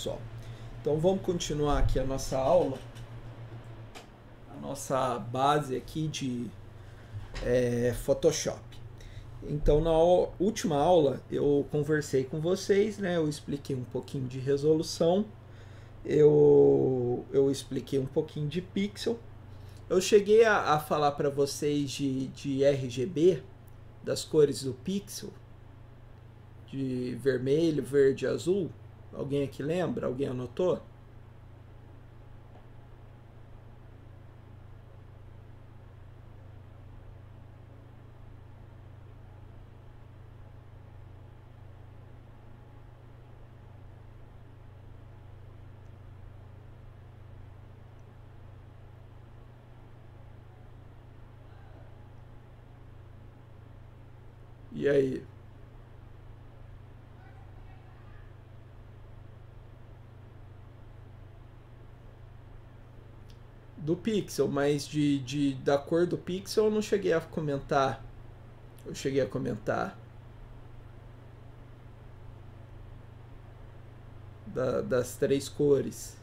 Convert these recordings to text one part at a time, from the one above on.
pessoal? Então vamos continuar aqui a nossa aula, a nossa base aqui de Photoshop. Então na última aula eu conversei com vocês, né? Eu expliquei um pouquinho de resolução, eu expliquei um pouquinho de pixel. Eu cheguei a falar para vocês de RGB, das cores do pixel, de vermelho, verde e azul. Alguém aqui lembra? Alguém anotou? E aí? Do pixel, mas da cor do pixel eu não cheguei a comentar. Eu cheguei a comentar das três cores.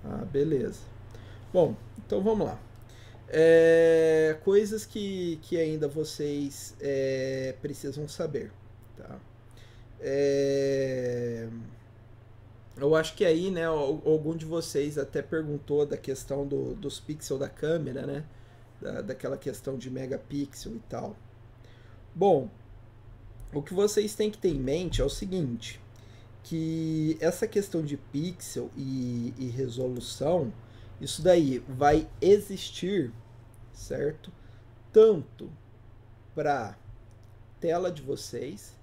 Ah, beleza. Bom, então vamos lá. Coisas que ainda vocês precisam saber. Tá? Eu acho que aí, né, algum de vocês até perguntou da questão dos pixels da câmera, né? Daquela questão de megapixel e tal. Bom, o que vocês têm que ter em mente é o seguinte, que essa questão de pixel e resolução, isso daí vai existir, certo? Tanto para tela de vocês,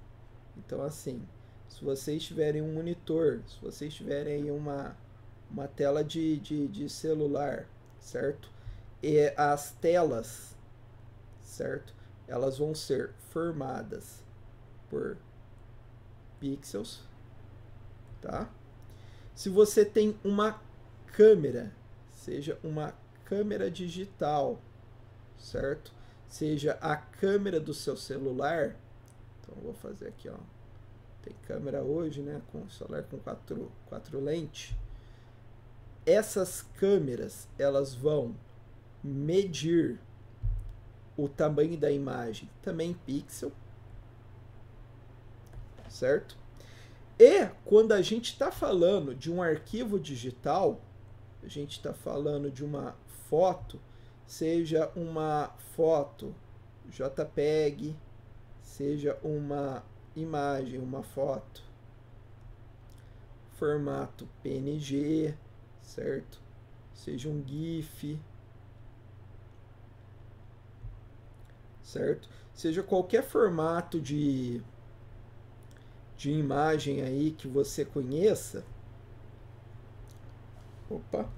então assim, se vocês tiverem um monitor, se vocês tiverem uma tela de celular, certo? E as telas, certo? Elas vão ser formadas por pixels, tá? Se você tem uma câmera, seja uma câmera digital, certo? Seja a câmera do seu celular, então eu vou fazer aqui, ó. Tem câmera hoje, né, com celular com quatro lentes. Essas câmeras, elas vão medir o tamanho da imagem também em pixel, certo? E quando a gente está falando de um arquivo digital, a gente está falando de uma foto, seja uma foto JPEG, seja uma imagem, uma foto, formato PNG, certo? Seja um GIF, certo? Seja qualquer formato de imagem aí que você conheça. Opa!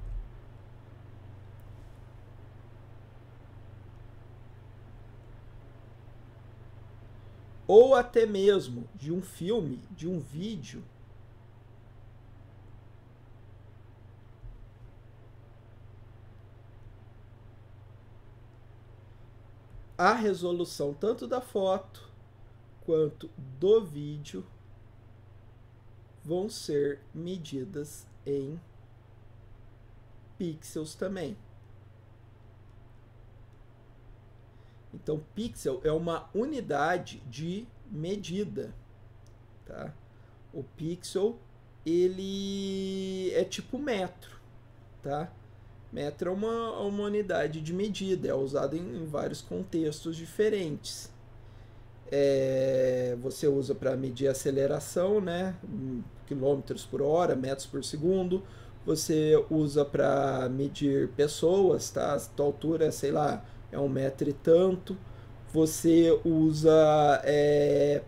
Ou até mesmo de um filme, de um vídeo. A resolução tanto da foto quanto do vídeo vão ser medidas em pixels também. Então, pixel é uma unidade de medida, tá? O pixel, ele é tipo metro, tá? Metro é uma unidade de medida, é usado em vários contextos diferentes. Você usa para medir a aceleração, né? Quilômetros por hora, metros por segundo. Você usa para medir pessoas, tá? A tua altura, sei lá, é 1 metro e tanto. Você usa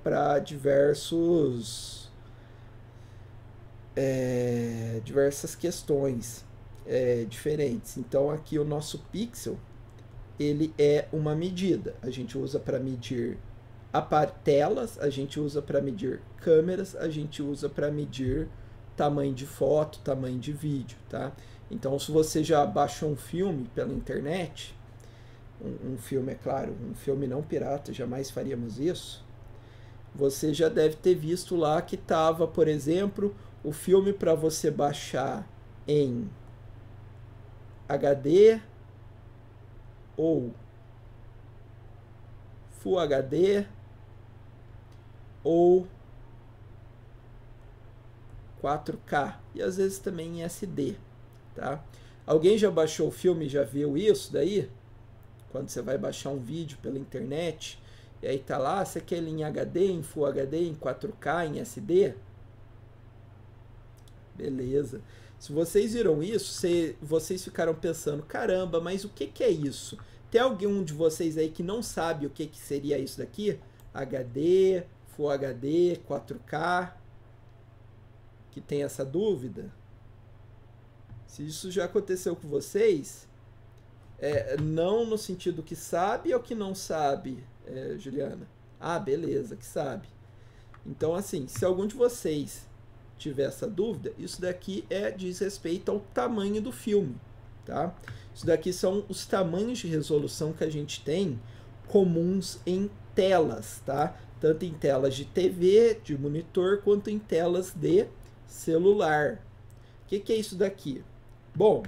para diversas questões diferentes. Então aqui o nosso pixel, ele é uma medida. A gente usa para medir telas, a gente usa para medir câmeras, a gente usa para medir tamanho de foto, tamanho de vídeo, tá? Então, se você já baixou um filme pela internet, um filme, é claro, um filme não pirata, jamais faríamos isso, você já deve ter visto lá que tava, por exemplo, o filme para você baixar em HD ou Full HD ou 4K e às vezes também em SD, tá? Alguém já baixou o filme e já viu isso daí? Quando você vai baixar um vídeo pela internet e aí tá lá, você quer ele em HD, em Full HD, em 4K, em SD? Beleza. Se vocês viram isso, vocês ficaram pensando, caramba, mas o que é isso? Tem algum de vocês aí que não sabe o que seria isso daqui? HD, Full HD, 4K, que tem essa dúvida? Se isso já aconteceu com vocês, não no sentido que sabe ou que não sabe, Juliana? Ah, beleza, que sabe. Então, assim, se algum de vocês tiver essa dúvida, isso daqui diz respeito ao tamanho do filme, tá? Isso daqui são os tamanhos de resolução que a gente tem comuns em telas, tá? Tanto em telas de TV, de monitor, quanto em telas de celular. O que é isso daqui? Bom,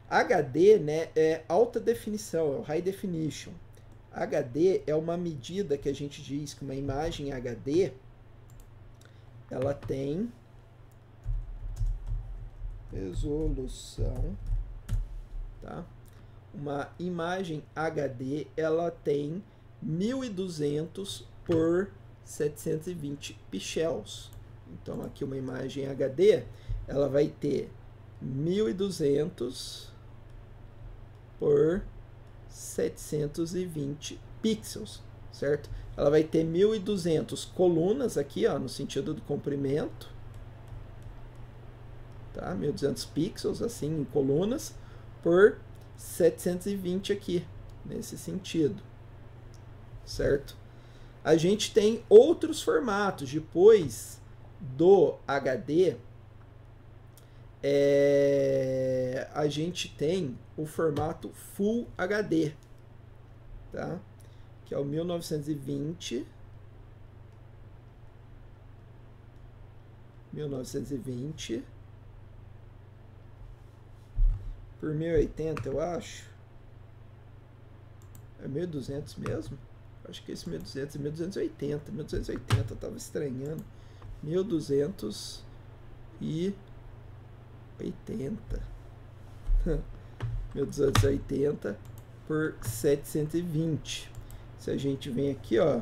HD, né, é alta definição, é o High Definition. HD é uma medida que a gente diz que uma imagem HD ela tem resolução, tá? Uma imagem HD ela tem 1200 por 720 pixels. Então aqui uma imagem HD ela vai ter 1200 por 720 pixels, certo? Ela vai ter 1200 colunas aqui, ó, no sentido do comprimento, tá? 1200 pixels assim em colunas por 720 aqui, nesse sentido, certo? A gente tem outros formatos depois do HD. A gente tem o formato Full HD, tá? Que é o 1920 por 1080, eu acho. É 1200 mesmo? Acho que esse 1200 é 1280. 1280, eu tava estranhando. 1280. 1280 por 720. Se a gente vem aqui, ó,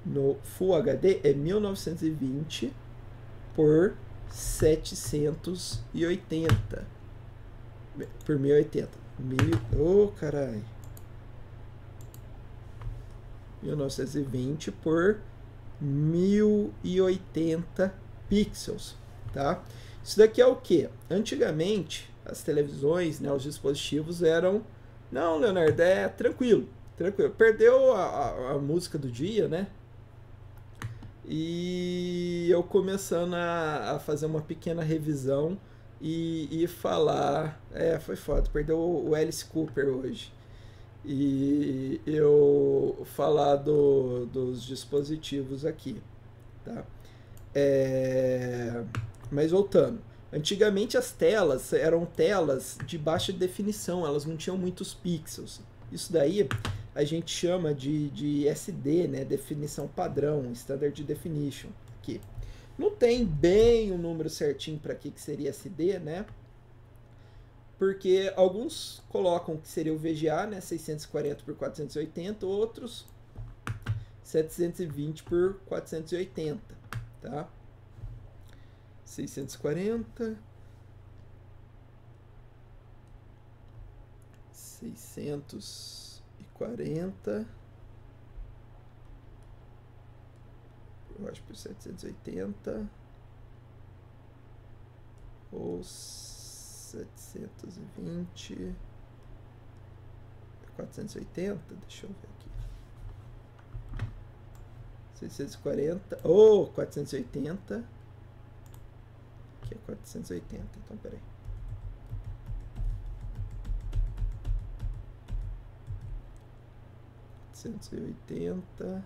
no Full HD é 1920 por 780 por 1080. Ô, caralho. 1920 por 1080 pixels, tá? Isso daqui é o que? Antigamente, as televisões, né, os dispositivos eram... Não, Leonardo, tranquilo, tranquilo. Perdeu a música do dia, né? E eu começando a fazer uma pequena revisão e falar... foi foda, perdeu o Alice Cooper hoje. E eu falar dos dispositivos aqui, tá? Mas voltando, antigamente as telas eram telas de baixa definição, elas não tinham muitos pixels. Isso daí a gente chama de SD, né? Definição padrão, Standard Definition. Aqui. Não tem bem o número certinho para que seria SD, né? Porque alguns colocam que seria o VGA, né? 640 por 480, outros 720 por 480, tá? 640, 640, eu acho por 780 ou 720, 480, deixa eu ver aqui. 640 ou 480. Aqui é 480, então peraí. 480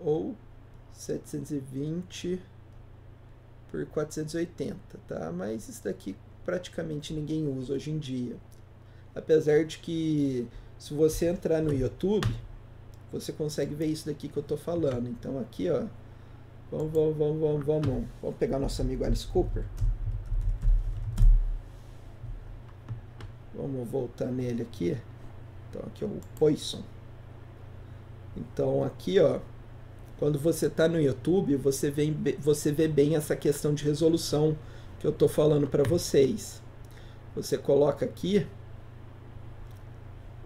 ou 720 por 480, tá? Mas isso daqui praticamente ninguém usa hoje em dia. Apesar de que, se você entrar no YouTube, você consegue ver isso daqui que eu tô falando. Então aqui, ó, vamos pegar nosso amigo Alice Cooper. Vamos voltar nele aqui. Então aqui é o Poisson. Então aqui, ó, quando você está no YouTube, você vê bem essa questão de resolução que eu estou falando para vocês. Você coloca aqui.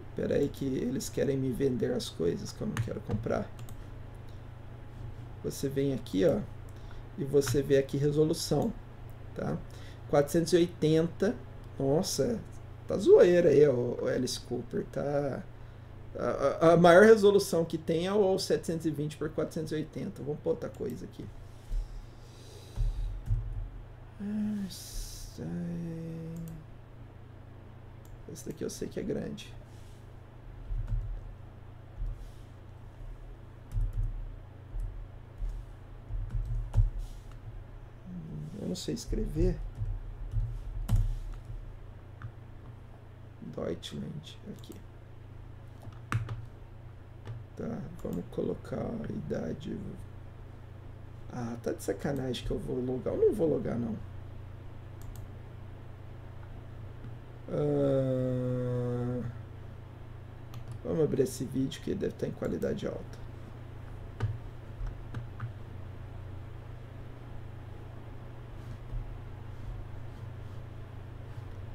Espera aí que eles querem me vender as coisas que eu não quero comprar. Você vem aqui, ó, e você vê aqui resolução, tá? 480. Nossa, tá zoeira aí, o Alice Cooper, tá? A maior resolução que tem é o 720 por 480. Vamos pôr outra coisa aqui. Esse daqui eu sei que é grande. Eu não sei escrever. Deutschland, aqui. Tá, vamos colocar a idade. Ah, tá de sacanagem que eu vou logar. Eu não vou logar, não. Vamos abrir esse vídeo que deve estar em qualidade alta.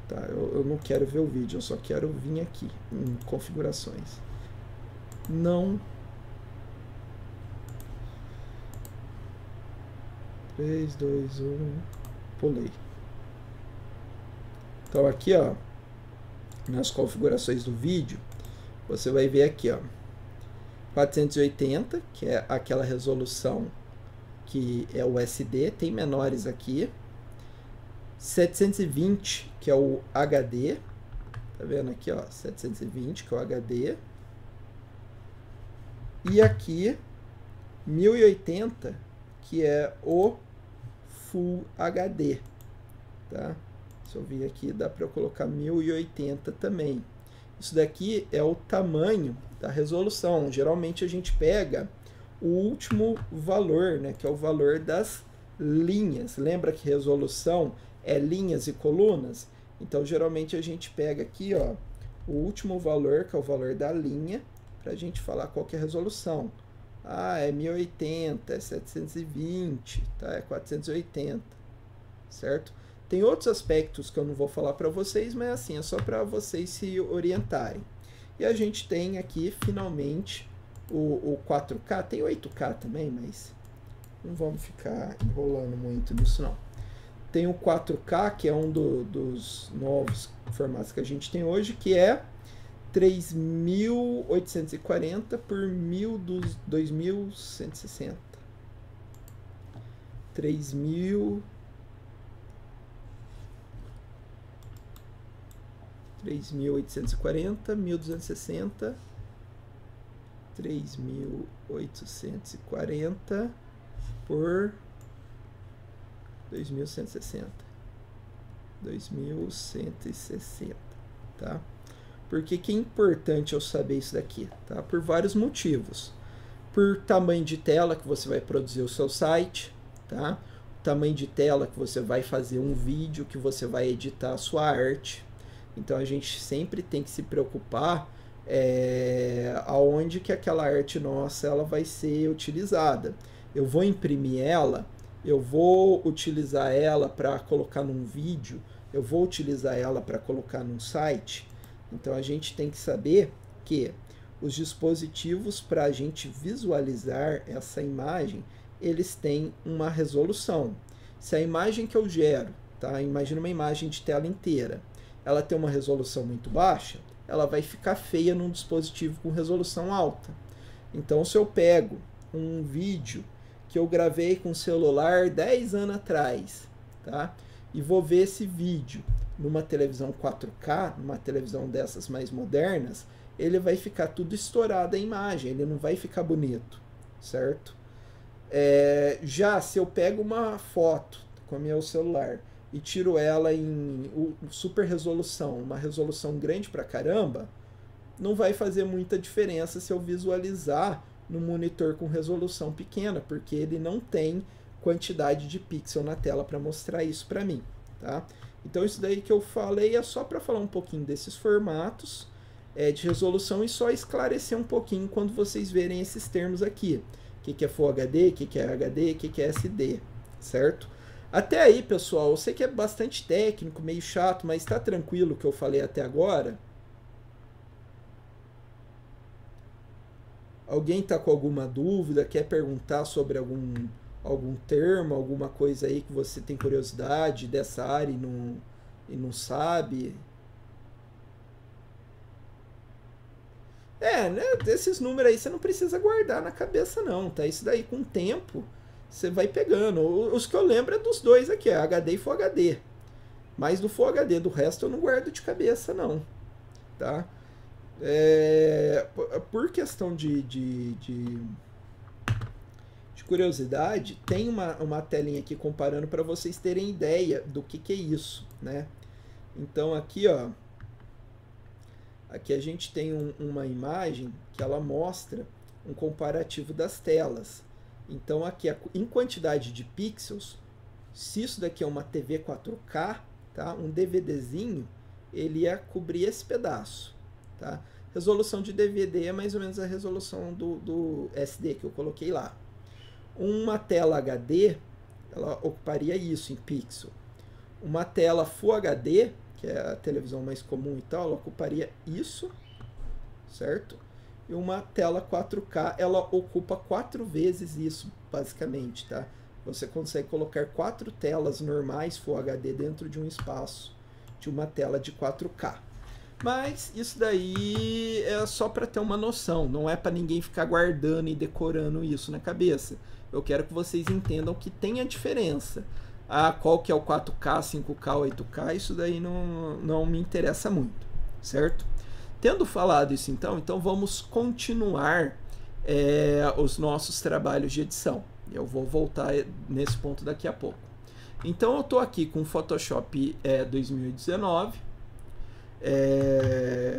Tá, eu não quero ver o vídeo, eu só quero vir aqui em configurações. Não. 3, 2, 1. Pulei. Então aqui, ó, nas configurações do vídeo, você vai ver aqui, ó, 480, que é aquela resolução que é o SD, tem menores aqui. 720, que é o HD. Tá vendo aqui, ó, 720, que é o HD. E aqui 1080, que é o Full HD, tá? Se eu vir aqui, dá para eu colocar 1080 também. Isso daqui é o tamanho da resolução. Geralmente a gente pega o último valor, né, que é o valor das linhas. Lembra que resolução é linhas e colunas? Então geralmente a gente pega aqui, ó, o último valor, que é o valor da linha, para a gente falar qual que é a resolução. Ah, é 1080, é 720, tá? É 480, certo? Tem outros aspectos que eu não vou falar para vocês, mas assim, é só para vocês se orientarem. E a gente tem aqui, finalmente, o 4K. Tem 8K também, mas não vamos ficar enrolando muito nisso, não. Tem o 4K, que é um dos novos formatos que a gente tem hoje, que é 3.840 por 2.160. 3.840, 1.260, 3.840 por 2.160. 2.160, tá? Por que que é importante eu saber isso daqui? Tá? Por vários motivos. Por tamanho de tela que você vai produzir o seu site, tá? Tamanho de tela que você vai fazer um vídeo, que você vai editar a sua arte. Então a gente sempre tem que se preocupar aonde que aquela arte nossa ela vai ser utilizada. Eu vou imprimir ela, eu vou utilizar ela para colocar num vídeo, eu vou utilizar ela para colocar num site. Então a gente tem que saber que os dispositivos para a gente visualizar essa imagem, eles têm uma resolução. Se a imagem que eu gero, tá? Imagina uma imagem de tela inteira, ela tem uma resolução muito baixa, ela vai ficar feia num dispositivo com resolução alta. Então se eu pego um vídeo que eu gravei com celular 10 anos atrás, tá? E vou ver esse vídeo numa televisão 4K, numa televisão dessas mais modernas, ele vai ficar tudo estourado a imagem, ele não vai ficar bonito, certo? Já se eu pego uma foto com o meu celular e tiro ela em super resolução, uma resolução grande pra caramba, não vai fazer muita diferença se eu visualizar no monitor com resolução pequena, porque ele não tem quantidade de pixel na tela para mostrar isso para mim, tá? Então isso daí que eu falei é só para falar um pouquinho desses formatos de resolução e só esclarecer um pouquinho quando vocês verem esses termos aqui. O que é Full HD, o que é HD, o que é SD, certo? Até aí, pessoal, eu sei que é bastante técnico, meio chato, mas está tranquilo o que eu falei até agora? Alguém está com alguma dúvida, quer perguntar sobre algum termo, alguma coisa aí que você tem curiosidade dessa área e não sabe? Né? Esses números aí você não precisa guardar na cabeça não, tá? Isso daí com o tempo você vai pegando. Os que eu lembro é dos dois aqui, HD e Full HD. Mas do Full HD, do resto eu não guardo de cabeça não, tá? Por questão de curiosidade, tem uma telinha aqui comparando para vocês terem ideia do que é isso, né? Então aqui, ó, aqui a gente tem uma imagem que ela mostra um comparativo das telas. Então aqui, em quantidade de pixels, se isso daqui é uma TV 4K, tá? Um DVDzinho, ele ia cobrir esse pedaço, tá? Resolução de DVD é mais ou menos a resolução do SD que eu coloquei lá. Uma tela HD, ela ocuparia isso em pixel. Uma tela Full HD, que é a televisão mais comum e tal, ela ocuparia isso, certo? E uma tela 4K, ela ocupa 4 vezes isso, basicamente, tá? Você consegue colocar 4 telas normais Full HD dentro de um espaço de uma tela de 4K. Mas isso daí é só para ter uma noção, não é para ninguém ficar guardando e decorando isso na cabeça. Eu quero que vocês entendam que tem a diferença. Qual que é o 4K, 5K, 8K, isso daí não me interessa muito, certo? Tendo falado isso então vamos continuar os nossos trabalhos de edição. Eu vou voltar nesse ponto daqui a pouco. Então eu estou aqui com o Photoshop 2019.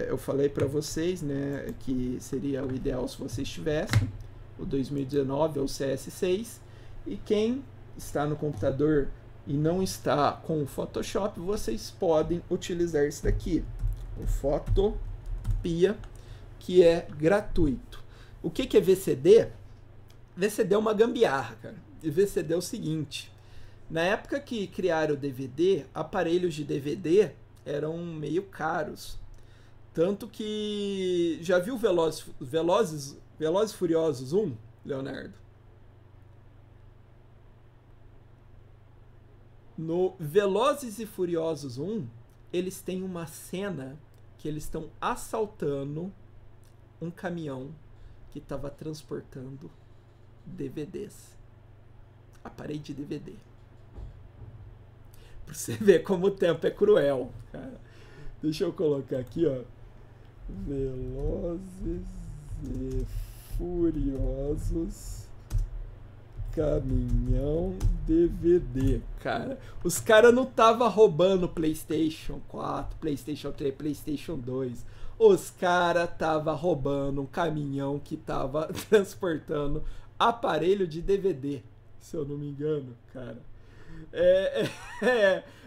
Eu falei para vocês, né, que seria o ideal se vocês tivessem o 2019 ou o CS6, e quem está no computador e não está com o Photoshop, vocês podem utilizar esse daqui, o Photopea, que é gratuito. O que é VCD? VCD é uma gambiarra, cara. E VCD é o seguinte: na época que criaram o DVD, aparelhos de DVD eram meio caros. Tanto que... Já viu Velozes e Furiosos 1, Leonardo? No Velozes e Furiosos 1, eles têm uma cena que eles estão assaltando um caminhão que estava transportando DVDs. Aparelho de DVD. Pra você ver como o tempo é cruel, cara. Deixa eu colocar aqui, ó. Velozes e Furiosos caminhão DVD, cara. Os caras não tava roubando PlayStation 4, PlayStation 3, PlayStation 2. Os caras tava roubando um caminhão que tava transportando aparelho de DVD, se eu não me engano, cara.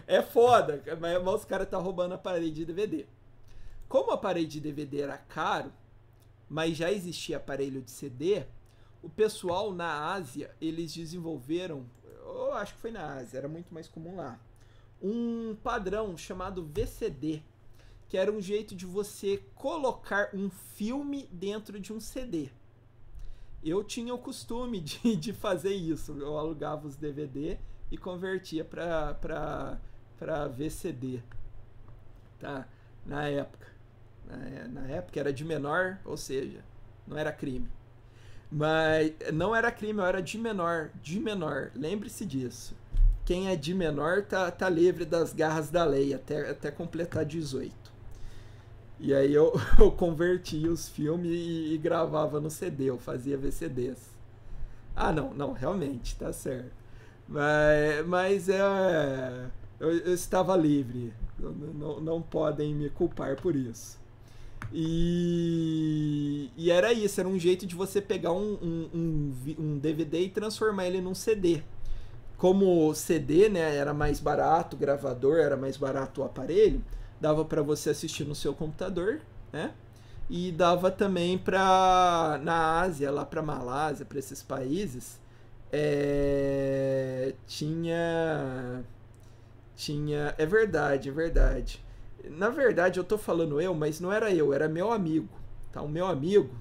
É foda, mas os caras tá roubando aparelho de DVD. Como o aparelho de DVD era caro, mas já existia aparelho de CD, o pessoal na Ásia, eles desenvolveram, eu acho que foi na Ásia, era muito mais comum lá, um padrão chamado VCD, que era um jeito de você colocar um filme dentro de um CD. Eu tinha o costume de fazer isso, eu alugava os DVD e convertia para VCD, tá? Na época era de menor, ou seja, não era crime. Mas não era crime, eu era de menor, lembre-se disso. Quem é de menor tá livre das garras da lei até completar 18. E aí eu, eu convertia os filmes e gravava no CD, eu fazia VCDs. Ah, não, não, realmente, tá certo. Mas eu estava livre, não, não podem me culpar por isso. E era isso, era um jeito de você pegar um DVD e transformar ele num CD. Como o CD, né, era mais barato, o gravador era mais barato o aparelho, dava para você assistir no seu computador, né? E dava também para na Ásia, lá para Malásia, para esses países, tinha, é verdade, é verdade. Na verdade, eu tô falando eu, mas não era eu, era meu amigo. Tá? O meu amigo,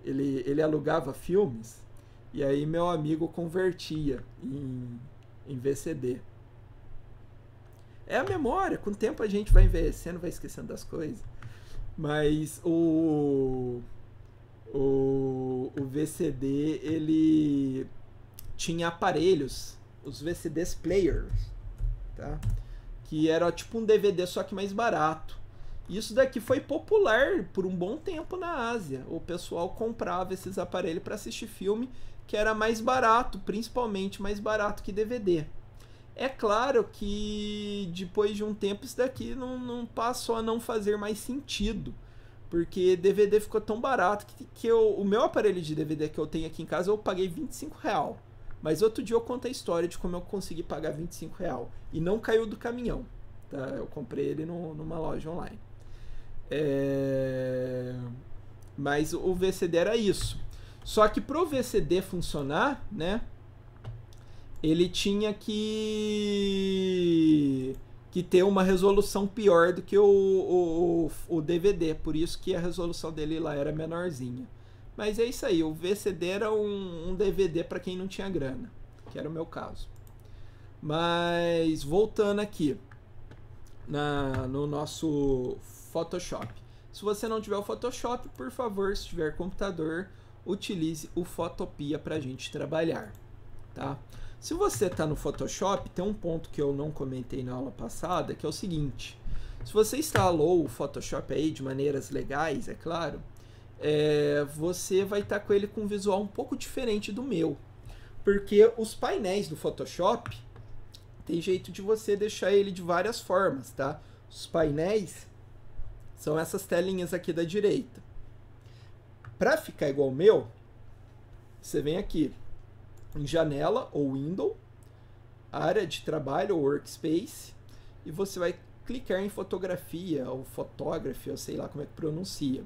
ele alugava filmes e aí meu amigo convertia em VCD. É a memória, com o tempo a gente vai envelhecendo, vai esquecendo das coisas. Mas o VCD, ele tinha aparelhos, os VCDs players, tá? Que era tipo um DVD só que mais barato. Isso daqui foi popular por um bom tempo na Ásia. O pessoal comprava esses aparelhos para assistir filme que era mais barato, principalmente mais barato que DVD. É claro que depois de um tempo isso daqui não passou a não fazer mais sentido. Porque DVD ficou tão barato que o meu aparelho de DVD que eu tenho aqui em casa eu paguei R$ 25. Mas outro dia eu conto a história de como eu consegui pagar R$ 25. E não caiu do caminhão. Tá? Eu comprei ele numa loja online. Mas o VCD era isso. Só que pro VCD funcionar, né? Ele tinha que ter uma resolução pior do que o DVD. Por isso que a resolução dele lá era menorzinha. Mas é isso aí, o VCD era um DVD para quem não tinha grana, que era o meu caso. Mas voltando aqui no nosso Photoshop. Se você não tiver o Photoshop, por favor, se tiver computador, utilize o Photopia para a gente trabalhar. Tá? Se você está no Photoshop, tem um ponto que eu não comentei na aula passada, que é o seguinte. Se você instalou o Photoshop aí de maneiras legais, é claro, você vai estar com ele com um visual um pouco diferente do meu. Porque os painéis do Photoshop, tem jeito de você deixar ele de várias formas, tá? Os painéis são essas telinhas aqui da direita. Para ficar igual ao meu, você vem aqui em janela ou window, área de trabalho ou workspace, e você vai clicar em fotografia ou photography, eu sei lá como é que pronuncia.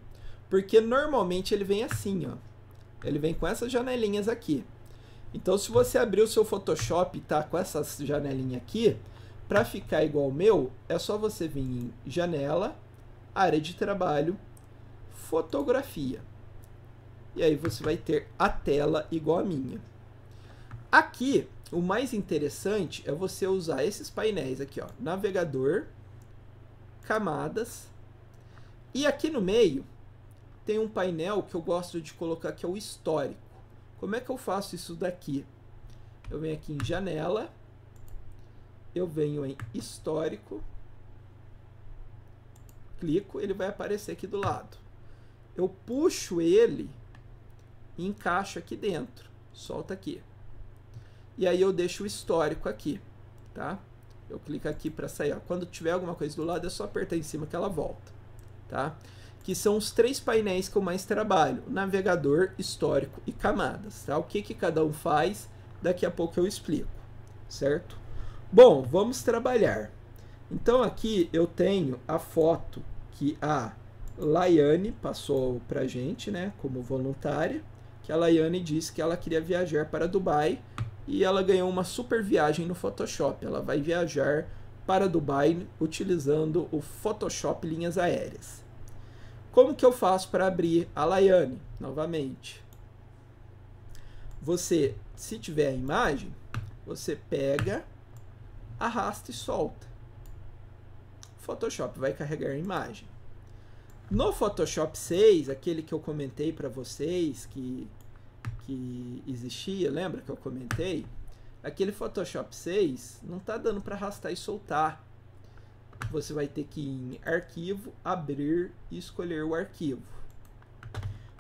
Porque normalmente ele vem assim, ó. Ele vem com essas janelinhas aqui. Então se você abrir o seu Photoshop e tá com essas janelinhas aqui, para ficar igual ao meu, é só você vir em janela, área de trabalho, fotografia. E aí você vai ter a tela igual a minha. Aqui, o mais interessante é você usar esses painéis aqui, ó, navegador, camadas, e aqui no meio tem um painel que eu gosto de colocar que é o histórico. Como é que eu faço isso daqui? Eu venho aqui em janela, eu venho em histórico, clico, ele vai aparecer aqui do lado. Eu puxo ele e encaixo aqui dentro, solta aqui. E aí eu deixo o histórico aqui, tá? Eu clico aqui para sair. Ó. Quando tiver alguma coisa do lado, é só apertar em cima que ela volta, tá? Que são os 3 painéis que eu mais trabalho: navegador, histórico e camadas, tá? O que cada um faz, daqui a pouco eu explico, certo? Bom, vamos trabalhar. Então aqui eu tenho a foto que a Laiane passou pra gente, né, como voluntária, que a Laiane disse que ela queria viajar para Dubai e ela ganhou uma super viagem no Photoshop. Ela vai viajar para Dubai utilizando o Photoshop Linhas Aéreas. Como que eu faço para abrir a Laiane? Novamente, você, se tiver a imagem, você pega, arrasta e solta. O Photoshop vai carregar a imagem. No Photoshop 6, aquele que eu comentei para vocês que existia, lembra que eu comentei? Aquele Photoshop 6 não está dando para arrastar e soltar. você vai ter que ir em Arquivo, Abrir e escolher o arquivo.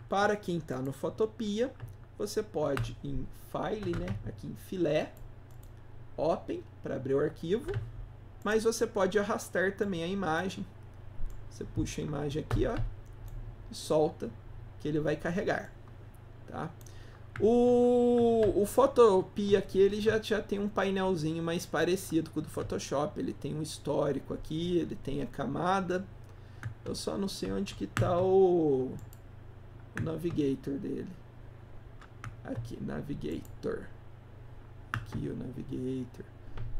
Para quem está no Photopea, você pode ir em File, né? Aqui em Filé, Open, para abrir o arquivo, mas você pode arrastar também a imagem. Você puxa a imagem aqui, ó, e solta, que ele vai carregar, tá? O Photopea aqui, ele já tem um painelzinho mais parecido com o do Photoshop. Ele tem um histórico aqui, ele tem a camada. Eu só não sei onde que tá o Navigator dele. Aqui, Navigator. Aqui o Navigator.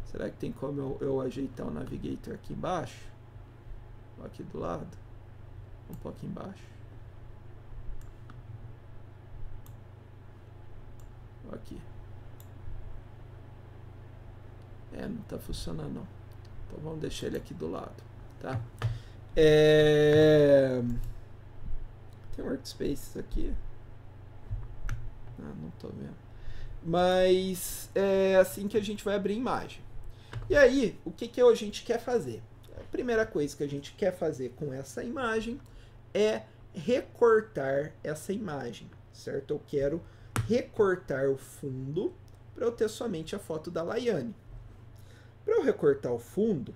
Será que tem como eu ajeitar o Navigator aqui embaixo? Ou aqui do lado? Um pouco embaixo. Aqui. Não tá funcionando não. Então vamos deixar ele aqui do lado, tá? Tem workspaces aqui. Não tô vendo. Mas é assim que a gente vai abrir imagem. E aí, o que a gente quer fazer? A primeira coisa que a gente quer fazer com essa imagem é recortar essa imagem, certo? Eu quero recortar o fundo para eu ter somente a foto da Laiane. Para eu recortar o fundo,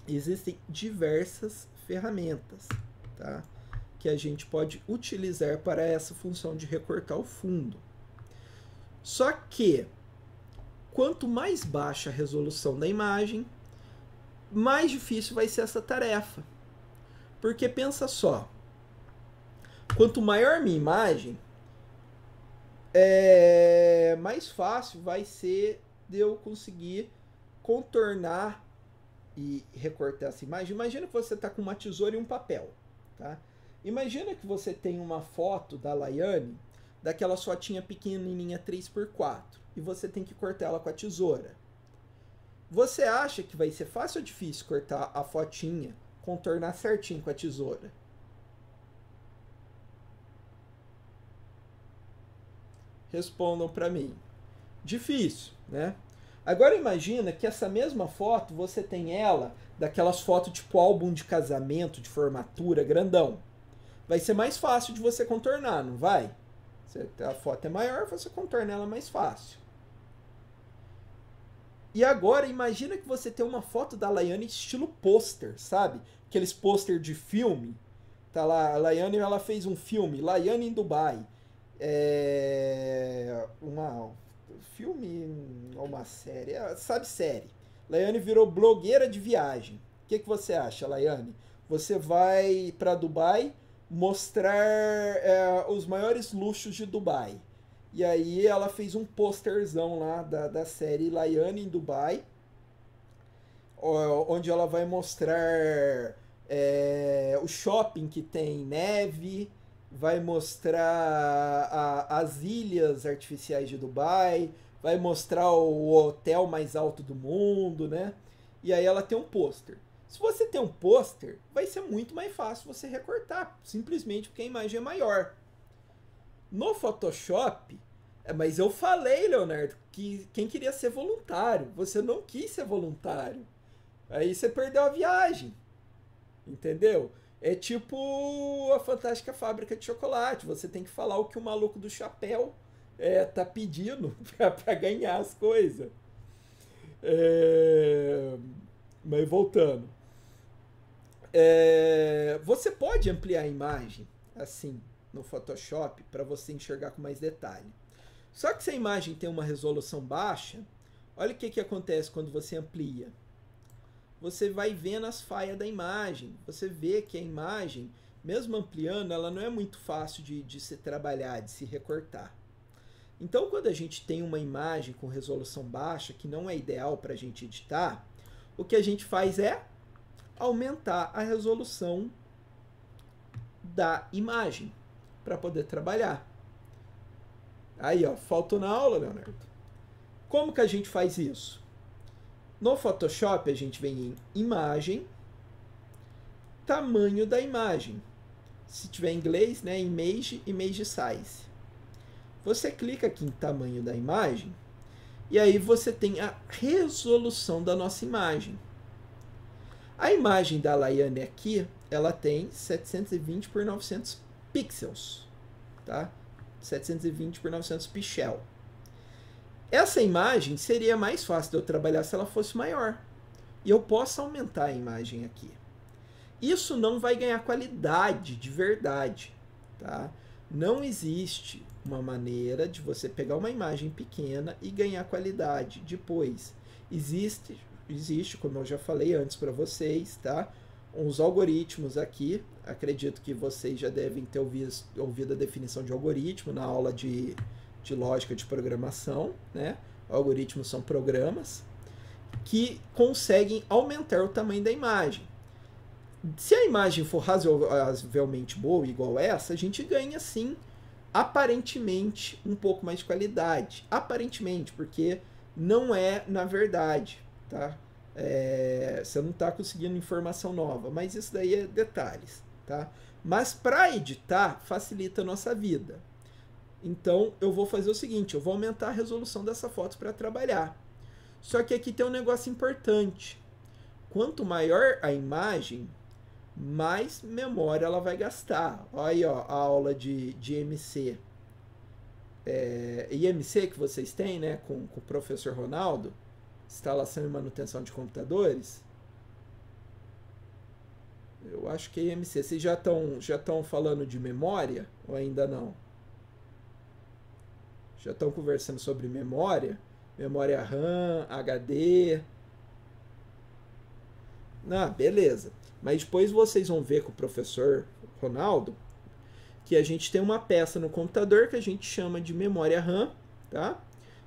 existem diversas ferramentas, tá? Que a gente pode utilizar para essa função de recortar o fundo. Só que, quanto mais baixa a resolução da imagem, mais difícil vai ser essa tarefa. Porque pensa só, quanto maior minha imagem, mais fácil vai ser de eu conseguir contornar e recortar essa imagem. Imagina que você está com uma tesoura e um papel, tá? Imagina que você tem uma foto da Laiane, daquela fotinha pequenininha 3x4, e você tem que cortar ela com a tesoura. Você acha que vai ser fácil ou difícil cortar a fotinha, contornar certinho com a tesoura? Respondam para mim. Difícil, né? Agora imagina que essa mesma foto, você tem ela, daquelas fotos tipo álbum de casamento, de formatura, grandão. Vai ser mais fácil de você contornar, não vai? A foto é maior, você contorna ela mais fácil. E agora imagina que você tem uma foto da Laiane estilo pôster, sabe? Aqueles pôster de filme. Tá lá, a Laiane, ela fez um filme, Laiane em Dubai. Uma série, sabe, série. Laiane virou blogueira de viagem. O que você acha, Laiane? Você vai para Dubai mostrar os maiores luxos de Dubai. E aí ela fez um posterzão lá da série Laiane em Dubai, onde ela vai mostrar o shopping que tem neve, vai mostrar as ilhas artificiais de Dubai, vai mostrar o hotel mais alto do mundo, né? E aí ela tem um pôster. Se você tem um pôster, vai ser muito mais fácil você recortar, simplesmente porque a imagem é maior. No Photoshop, mas eu falei, Leonardo, que quem queria ser voluntário, você não quis ser voluntário. Aí você perdeu a viagem, entendeu? É tipo a Fantástica Fábrica de Chocolate. Você tem que falar o que o maluco do chapéu tá pedindo para ganhar as coisas. Mas voltando. Você pode ampliar a imagem assim no Photoshop para você enxergar com mais detalhe. Só que se a imagem tem uma resolução baixa, olha o que acontece quando você amplia. Você vai vendo as falhas da imagem. Você vê que a imagem, mesmo ampliando, ela não é muito fácil de se trabalhar, de se recortar. Então, quando a gente tem uma imagem com resolução baixa, que não é ideal para a gente editar, o que a gente faz é aumentar a resolução da imagem para poder trabalhar. Aí, ó, faltou na aula, Leonardo. Como que a gente faz isso? No Photoshop, a gente vem em Imagem, Tamanho da imagem. Se tiver em inglês, né, Image, Image Size. Você clica aqui em Tamanho da imagem, e aí você tem a resolução da nossa imagem. A imagem da Laiane aqui, ela tem 720 por 900 pixels, tá? 720 por 900 pixel. Essa imagem seria mais fácil de eu trabalhar se ela fosse maior. E eu posso aumentar a imagem aqui. Isso não vai ganhar qualidade de verdade, tá? Não existe uma maneira de você pegar uma imagem pequena e ganhar qualidade depois. Existe, como eu já falei antes para vocês, tá? Uns algoritmos aqui, acredito que vocês já devem ter ouvido a definição de algoritmo na aula de lógica de programação, né? Algoritmos são programas que conseguem aumentar o tamanho da imagem. Se a imagem for razoavelmente boa, igual essa, a gente ganha, sim, aparentemente, um pouco mais de qualidade. Aparentemente, porque não é na verdade, tá? Você não está conseguindo informação nova, mas isso daí é detalhes, tá? Mas para editar, facilita a nossa vida. Então, eu vou fazer o seguinte, eu vou aumentar a resolução dessa foto para trabalhar. Só que aqui tem um negócio importante. Quanto maior a imagem, mais memória ela vai gastar. Olha aí, ó, a aula de IMC. IMC que vocês têm, né, com o professor Ronaldo, instalação e manutenção de computadores. Eu acho que é IMC. Vocês já estão falando de memória ou ainda não? Já estão conversando sobre memória? Memória RAM, HD. Beleza. Mas depois vocês vão ver com o professor Ronaldo que a gente tem uma peça no computador que a gente chama de memória RAM, tá?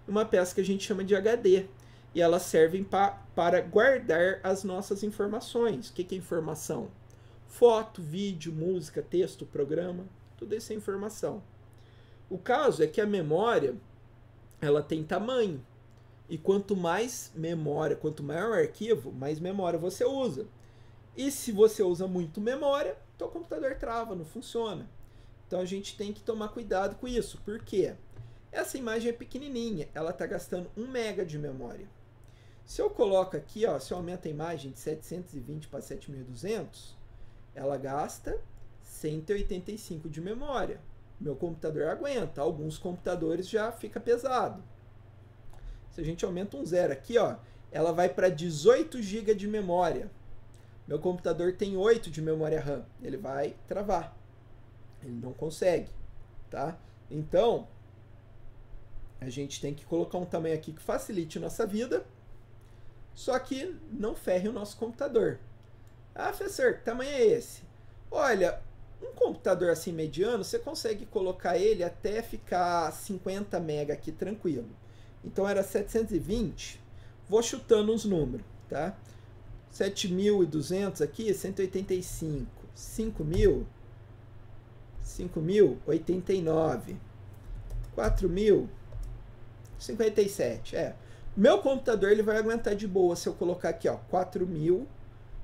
Uma peça que a gente chama de HD. E elas servem para guardar as nossas informações. O que é informação? Foto, vídeo, música, texto, programa, tudo isso é informação. O caso é que a memória, ela tem tamanho. E quanto mais memória, quanto maior o arquivo, mais memória você usa. E se você usa muito memória, seu computador trava, não funciona. Então a gente tem que tomar cuidado com isso. Por quê? Essa imagem é pequenininha, ela está gastando 1 MB de memória. Se eu coloco aqui, ó, se eu aumento a imagem de 720 para 7200, ela gasta 185 de memória. Meu computador aguenta, alguns computadores já fica pesado. Se a gente aumenta um 0 aqui, ó, ela vai para 18 GB de memória. Meu computador tem 8 de memória RAM, ele vai travar. Ele não consegue, tá? Então, a gente tem que colocar um tamanho aqui que facilite nossa vida, só que não ferre o nosso computador. Ah, professor, que tamanho é esse? Olha, um computador assim mediano, você consegue colocar ele até ficar 50 MB aqui tranquilo. Então era 720, vou chutando uns números, tá? 7.200 aqui, 185, 5.000, 5.089, 4.000, 57, Meu computador ele vai aguentar de boa se eu colocar aqui, ó, 4.000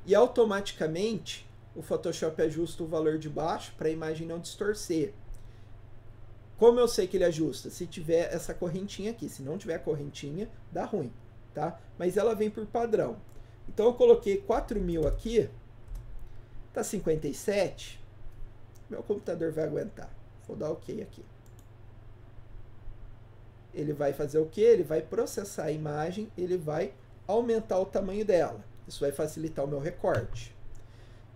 e automaticamente o Photoshop ajusta o valor de baixo para a imagem não distorcer. Como eu sei que ele ajusta? Se tiver essa correntinha aqui. Se não tiver a correntinha, dá ruim, tá? Mas ela vem por padrão. Então eu coloquei 4.000 aqui, tá 57, meu computador vai aguentar. Vou dar OK aqui. Ele vai fazer o quê? Ele vai processar a imagem, ele vai aumentar o tamanho dela. Isso vai facilitar o meu recorte.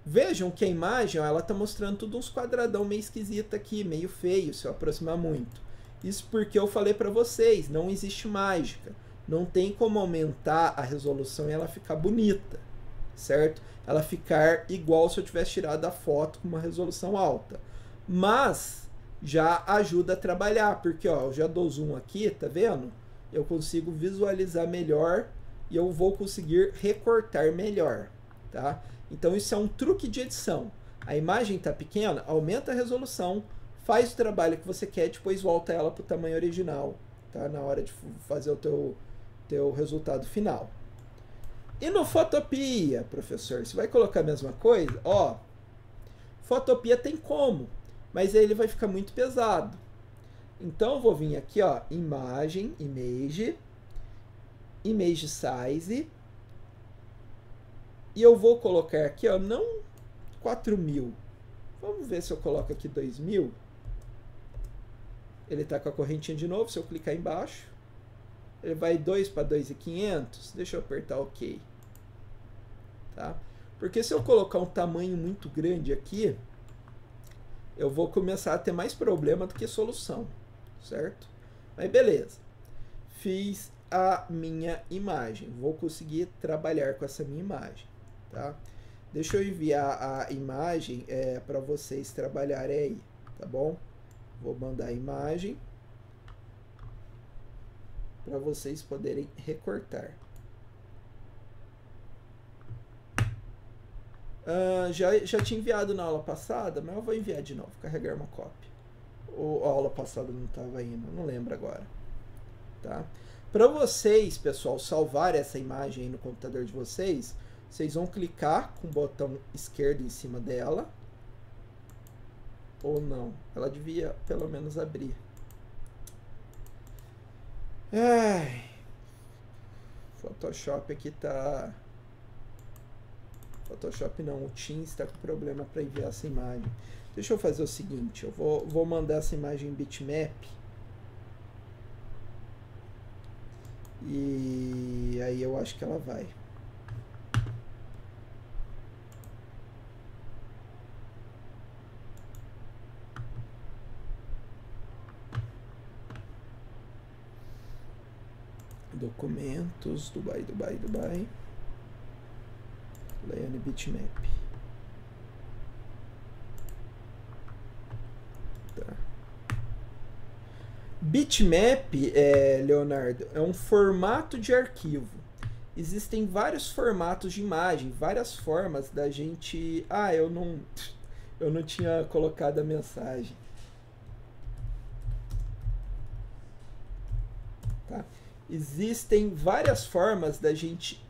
Vejam que a imagem, ó, ela está mostrando tudo uns quadradão meio esquisito aqui, meio feio, se eu aproximar muito. Isso porque eu falei para vocês, não existe mágica. Não tem como aumentar a resolução e ela ficar bonita, certo? Ela ficar igual se eu tivesse tirado a foto com uma resolução alta. Mas já ajuda a trabalhar, porque ó, eu já dou zoom aqui, tá vendo? Eu consigo visualizar melhor e eu vou conseguir recortar melhor, tá? Então isso é um truque de edição. A imagem está pequena, aumenta a resolução, faz o trabalho que você quer, depois volta ela para o tamanho original, tá? Na hora de fazer o teu resultado final. E no Photopea, professor, você vai colocar a mesma coisa? Ó, Photopea tem como, mas aí ele vai ficar muito pesado. Então eu vou vir aqui, ó, imagem, image size, E eu vou colocar aqui, ó, não 4.000. Vamos ver se eu coloco aqui 2.000. Ele está com a correntinha de novo. Se eu clicar embaixo, ele vai 2 para 2.500. Deixa eu apertar OK. Tá? Porque se eu colocar um tamanho muito grande aqui, eu vou começar a ter mais problema do que solução, certo? Mas beleza. Fiz a minha imagem. Vou conseguir trabalhar com essa minha imagem, tá? Deixa eu enviar a imagem para vocês trabalharem aí, tá bom? Vou mandar a imagem para vocês poderem recortar. Já tinha enviado na aula passada, mas eu vou enviar de novo, carregar uma cópia. Ou a aula passada não estava indo, não lembro agora. Tá? Para vocês, pessoal, salvar essa imagem aí no computador de vocês, vocês vão clicar com o botão esquerdo em cima dela. Ou não, ela devia pelo menos abrir. Ai, Photoshop aqui tá... Photoshop não, o Teams está com problema para enviar essa imagem. Deixa eu fazer o seguinte, eu vou mandar essa imagem em bitmap. E aí eu acho que ela vai. Documentos, Dubai. Layane bitmap. Tá. Bitmap, Leonardo, é um formato de arquivo. Existem vários formatos de imagem, várias formas da gente... Ah, eu não tinha colocado a mensagem. Tá? Existem várias formas da gente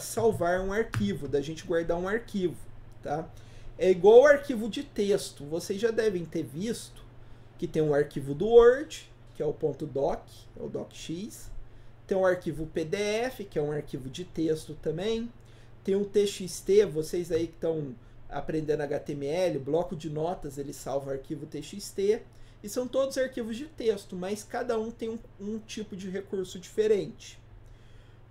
salvar um arquivo, da gente guardar um arquivo. Tá? É igual ao arquivo de texto. Vocês já devem ter visto que tem um arquivo do Word, que é o .doc, é o docx. Tem um arquivo PDF, que é um arquivo de texto também. Tem um TXT, vocês aí que estão aprendendo HTML, bloco de notas, ele salva o arquivo TXT. E são todos arquivos de texto, mas cada um tem um tipo de recurso diferente.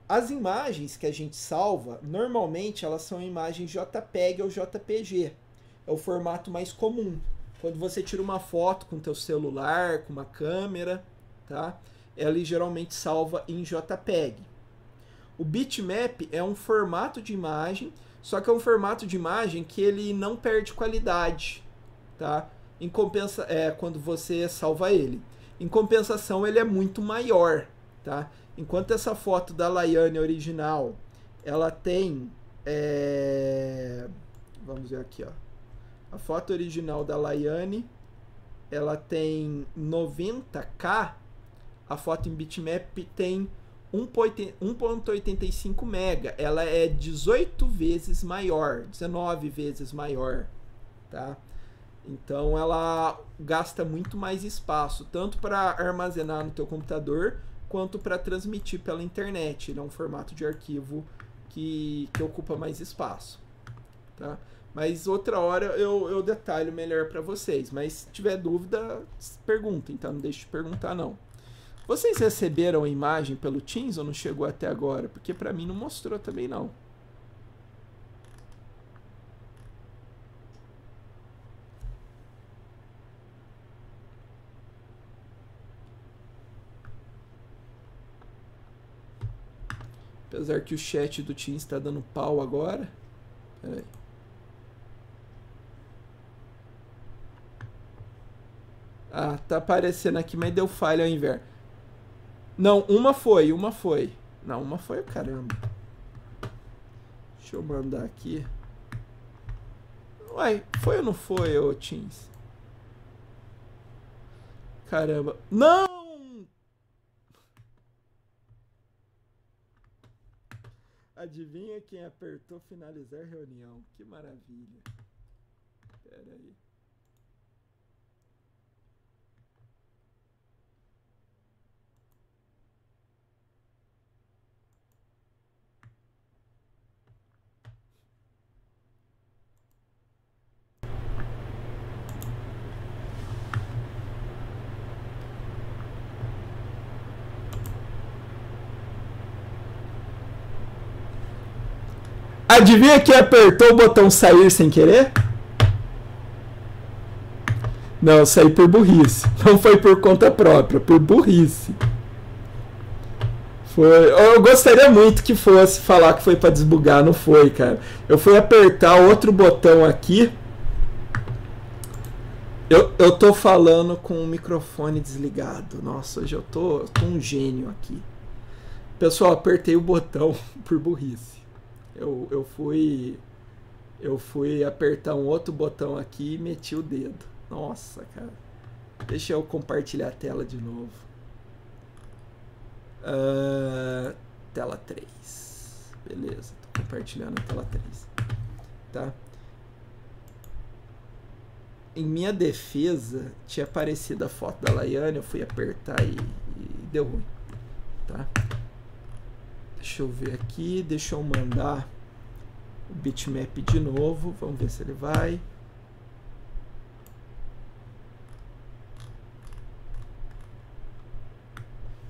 As imagens que a gente salva, normalmente elas são imagens JPEG ou JPG. É o formato mais comum. Quando você tira uma foto com o teu celular, com uma câmera, tá? Ela geralmente salva em JPEG. O bitmap é um formato de imagem, só que é um formato de imagem que ele não perde qualidade, tá? Quando você salva ele. Em compensação, ele é muito maior, tá? Enquanto essa foto da Layane original, ela tem... vamos ver aqui, ó. A foto original da Layane, ela tem 90K. A foto em bitmap tem 1.85 mega. Ela é 18 vezes maior, 19 vezes maior, tá? Então ela gasta muito mais espaço, tanto para armazenar no teu computador, quanto para transmitir pela internet. Ele é um formato de arquivo que ocupa mais espaço, tá? Mas outra hora eu detalho melhor para vocês. Mas se tiver dúvida, perguntem, tá? Não deixe de perguntar, não. Vocês receberam a imagem pelo Teams ou não chegou até agora? Porque para mim não mostrou também, não. Apesar que o chat do Teams está dando pau agora. Pera aí. Ah, tá aparecendo aqui, mas deu falha ao invés. Não, uma foi. Não, uma foi, caramba. Deixa eu mandar aqui. Uai, foi ou não foi, ô Teams? Caramba. Não! Adivinha quem apertou finalizar reunião? Que maravilha. Pera aí. Adivinha quem apertou o botão sair sem querer? Não, eu saí por burrice. Não foi por conta própria, por burrice. Foi. Eu gostaria muito que fosse falar que foi pra desbugar, não foi, cara. Eu fui apertar outro botão aqui. Eu tô falando com o microfone desligado. Nossa, hoje eu tô um gênio aqui. Pessoal, apertei o botão por burrice. Eu fui apertar um outro botão aqui e meti o dedo. Nossa, cara. Deixa eu compartilhar a tela de novo. Tela 3. Beleza, tô compartilhando a tela 3. Tá? Em minha defesa, tinha aparecido a foto da Laiane, eu fui apertar e deu ruim. Tá? Deixa eu ver aqui, deixa eu mandar o bitmap de novo, vamos ver se ele vai.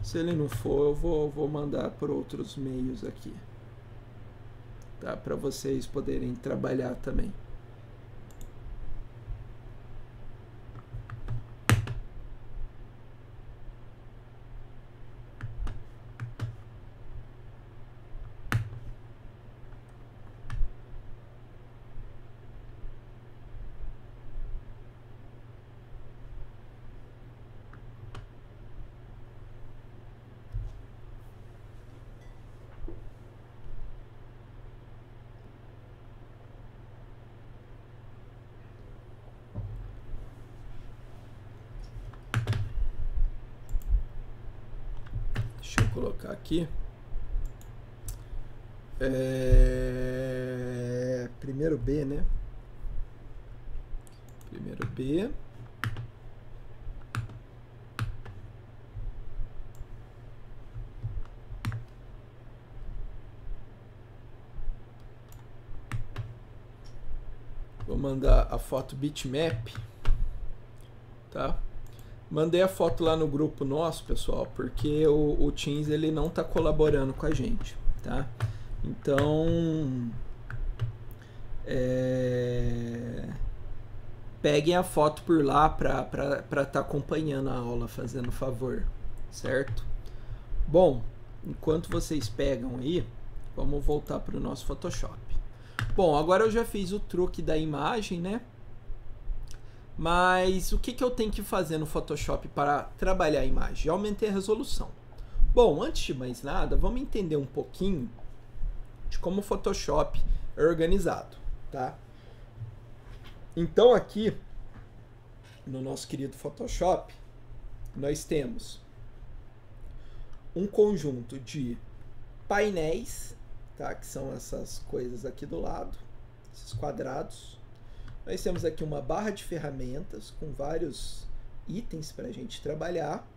Se ele não for, eu vou mandar por outros meios aqui, tá? Para vocês poderem trabalhar também. Deixa eu colocar aqui. Primeiro B, né? Primeiro B. Vou mandar a foto bitmap, tá? Mandei a foto lá no grupo nosso, pessoal, porque o Teams ele não está colaborando com a gente, tá? Então, peguem a foto por lá para estar acompanhando a aula, fazendo favor, certo? Bom, enquanto vocês pegam aí, vamos voltar para o nosso Photoshop. Bom, agora eu já fiz o truque da imagem, né? Mas o que eu tenho que fazer no Photoshop para trabalhar a imagem? Eu aumentei a resolução. Bom, antes de mais nada, vamos entender um pouquinho de como o Photoshop é organizado, tá? Então aqui, no nosso querido Photoshop, nós temos um conjunto de painéis, tá? Que são essas coisas aqui do lado, esses quadrados. Nós temos aqui uma barra de ferramentas com vários itens para a gente trabalhar,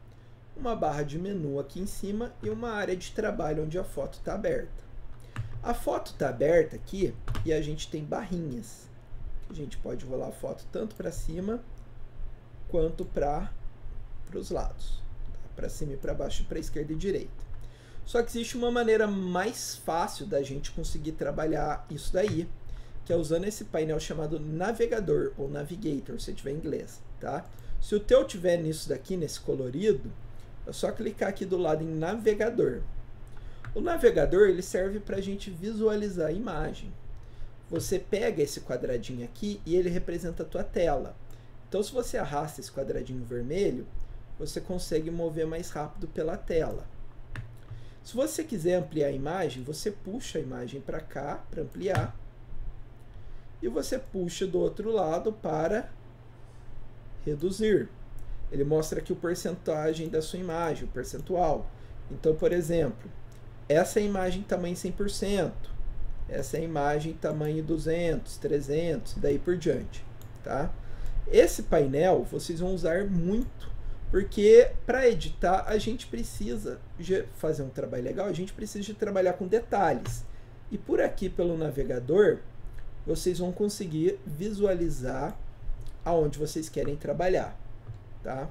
uma barra de menu aqui em cima e uma área de trabalho onde a foto está aberta. A foto está aberta aqui e a gente tem barrinhas. A gente pode rolar a foto tanto para cima quanto para os lados, tá? Para cima e para baixo, para esquerda e direita. Só que existe uma maneira mais fácil da gente conseguir trabalhar isso daí, que é usando esse painel chamado navegador, ou navigator, se tiver em inglês, tá? Se o teu tiver nisso daqui, nesse colorido, é só clicar aqui do lado em navegador. O navegador, ele serve para a gente visualizar a imagem. Você pega esse quadradinho aqui e ele representa a tua tela. Então, se você arrasta esse quadradinho vermelho, você consegue mover mais rápido pela tela. Se você quiser ampliar a imagem, você puxa a imagem para cá, para ampliar, e você puxa do outro lado para reduzir. Ele mostra aqui o percentagem da sua imagem, o percentual. Então, por exemplo, essa é a imagem tamanho 100%, essa é a imagem tamanho 200, 300, daí por diante, tá? Esse painel vocês vão usar muito, porque para editar a gente precisa fazer um trabalho legal, a gente precisa de trabalhar com detalhes. E por aqui pelo navegador, vocês vão conseguir visualizar aonde vocês querem trabalhar, tá?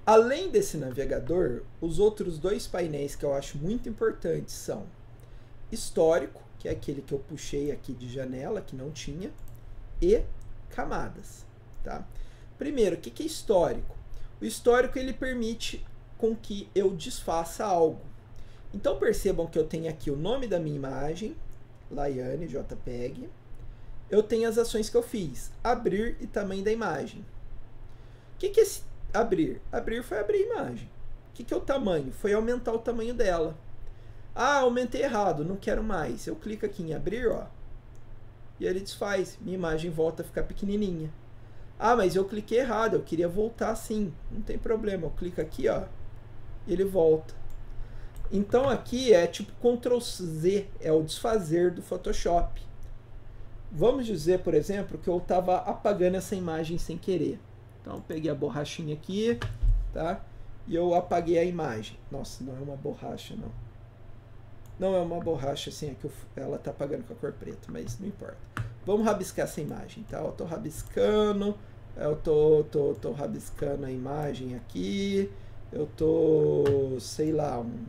Além desse navegador, os outros dois painéis que eu acho muito importantes são histórico, que é aquele que eu puxei aqui de janela, que não tinha, e camadas, tá? Primeiro, o que é histórico? O histórico ele permite com que eu desfaça algo. Então percebam que eu tenho aqui o nome da minha imagem, Laiane JPEG. Eu tenho as ações que eu fiz, abrir e tamanho da imagem. O que é esse abrir? Abrir foi abrir a imagem. O que é o tamanho? Foi aumentar o tamanho dela. Ah, aumentei errado, não quero mais. Eu clico aqui em abrir, ó, e ele desfaz. Minha imagem volta a ficar pequenininha. Ah, mas eu cliquei errado, eu queria voltar assim. Não tem problema, eu clico aqui, ó, e ele volta. Então aqui é tipo Ctrl Z, é o desfazer do Photoshop. Vamos dizer, por exemplo, que eu estava apagando essa imagem sem querer. Então eu peguei a borrachinha aqui, tá? E eu apaguei a imagem. Nossa, não é uma borracha, não. Não é uma borracha assim, é que ela tá apagando com a cor preta, mas não importa. Vamos rabiscar essa imagem, tá? Eu tô rabiscando, eu tô rabiscando a imagem aqui. Eu tô, sei lá, um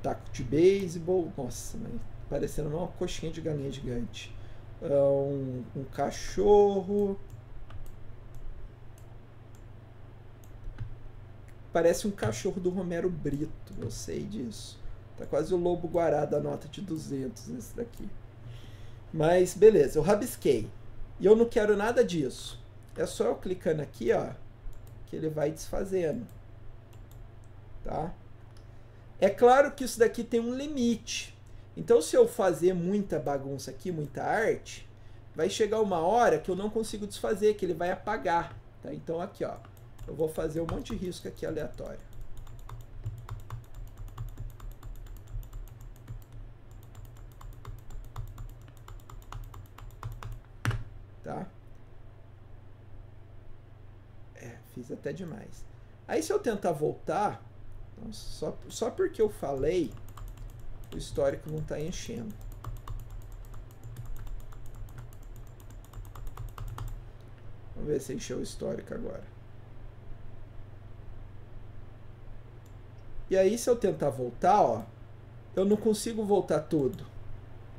taco de beisebol. Nossa, mas parecendo uma coxinha de galinha gigante. Um cachorro. Parece um cachorro do Romero Brito, eu sei disso. Tá quase o Lobo Guará da nota de 200 nesse daqui. Mas beleza, eu rabisquei. E eu não quero nada disso. É só eu clicando aqui, ó, que ele vai desfazendo. Tá? É claro que isso daqui tem um limite. Então, se eu fazer muita bagunça aqui, muita arte, vai chegar uma hora que eu não consigo desfazer, que ele vai apagar. Tá? Então, aqui, ó, eu vou fazer um monte de risco aqui aleatório. Tá? Fiz até demais. Aí, se eu tentar voltar, só porque eu falei, o histórico não está enchendo. Vamos ver se encheu o histórico agora. E aí, se eu tentar voltar, ó, eu não consigo voltar tudo.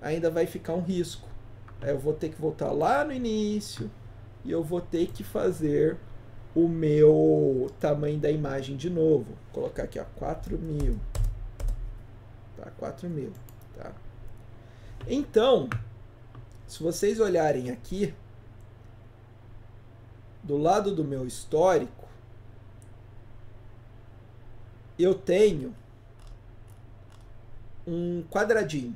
Ainda vai ficar um risco. Aí eu vou ter que voltar lá no início e eu vou ter que fazer o meu tamanho da imagem de novo. Vou colocar aqui, ó, 4.000. Tá, 4.000, tá? Então, se vocês olharem aqui, do lado do meu histórico, eu tenho um quadradinho.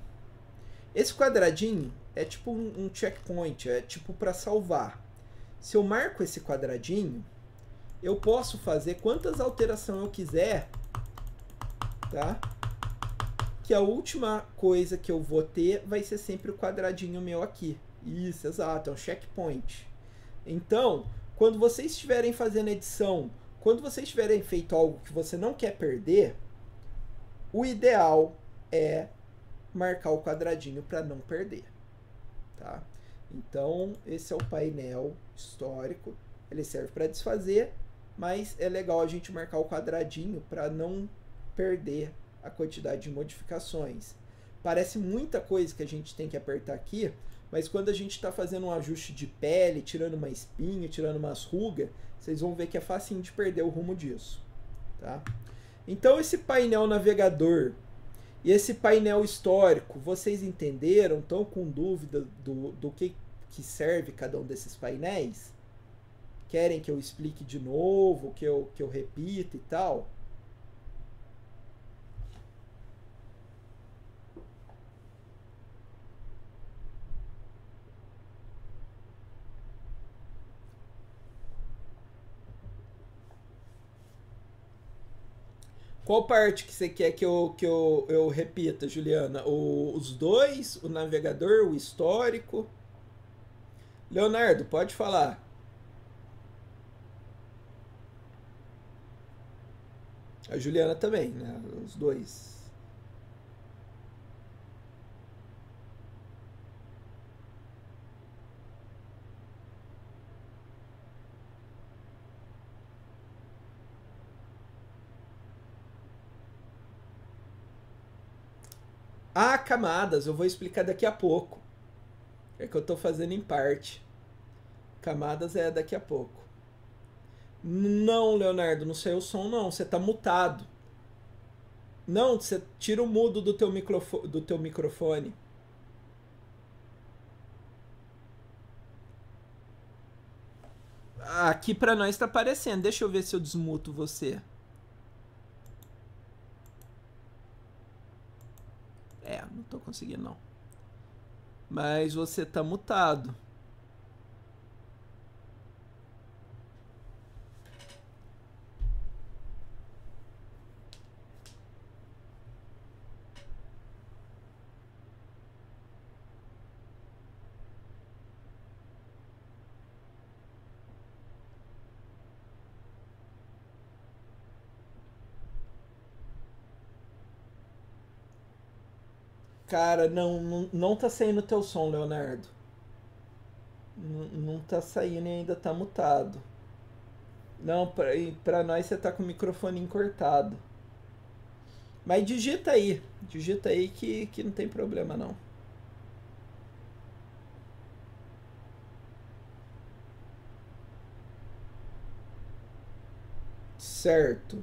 Esse quadradinho é tipo um checkpoint, é tipo para salvar. Se eu marco esse quadradinho, eu posso fazer quantas alterações eu quiser, tá? Que a última coisa que eu vou ter vai ser sempre o quadradinho meu aqui. Isso, exato, é um checkpoint. Então, quando vocês estiverem fazendo edição, quando vocês tiverem feito algo que você não quer perder, o ideal é marcar o quadradinho para não perder, tá? Então, esse é o painel histórico. Ele serve para desfazer, mas é legal a gente marcar o quadradinho para não perder a quantidade de modificações. Parece muita coisa que a gente tem que apertar aqui, mas quando a gente está fazendo um ajuste de pele, tirando uma espinha, tirando umas rugas, vocês vão ver que é facinho de perder o rumo disso, tá? Então esse painel navegador e esse painel histórico, vocês entenderam? Estão com dúvida do que serve cada um desses painéis? Querem que eu explique de novo, que eu repita e tal? Qual parte que você quer que eu repita, Juliana? Os dois, o navegador, o histórico? Leonardo, pode falar. A Juliana também, né? Os dois. Ah, camadas, eu vou explicar daqui a pouco. É que eu tô fazendo em parte. Camadas é daqui a pouco. Não, Leonardo, não saiu o som não, você tá mutado. Não, você tira o mudo do teu microfone. Aqui pra nós tá aparecendo. Deixa eu ver se eu desmuto você. É, não tô conseguindo não. Mas você tá mutado. Cara, não tá saindo teu som, Leonardo. Não tá saindo e ainda tá mutado. Não, pra nós você tá com o microfone encortado. Mas digita aí que não tem problema não. Certo.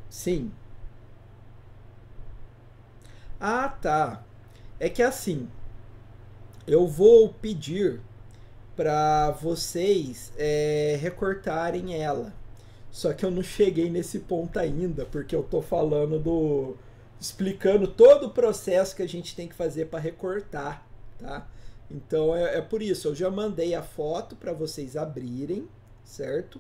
Sim. Ah, tá. É que assim, eu vou pedir para vocês recortarem ela. Só que eu não cheguei nesse ponto ainda, porque eu tô falando do explicando todo o processo que a gente tem que fazer para recortar, tá? Então é por isso, eu já mandei a foto para vocês abrirem, certo?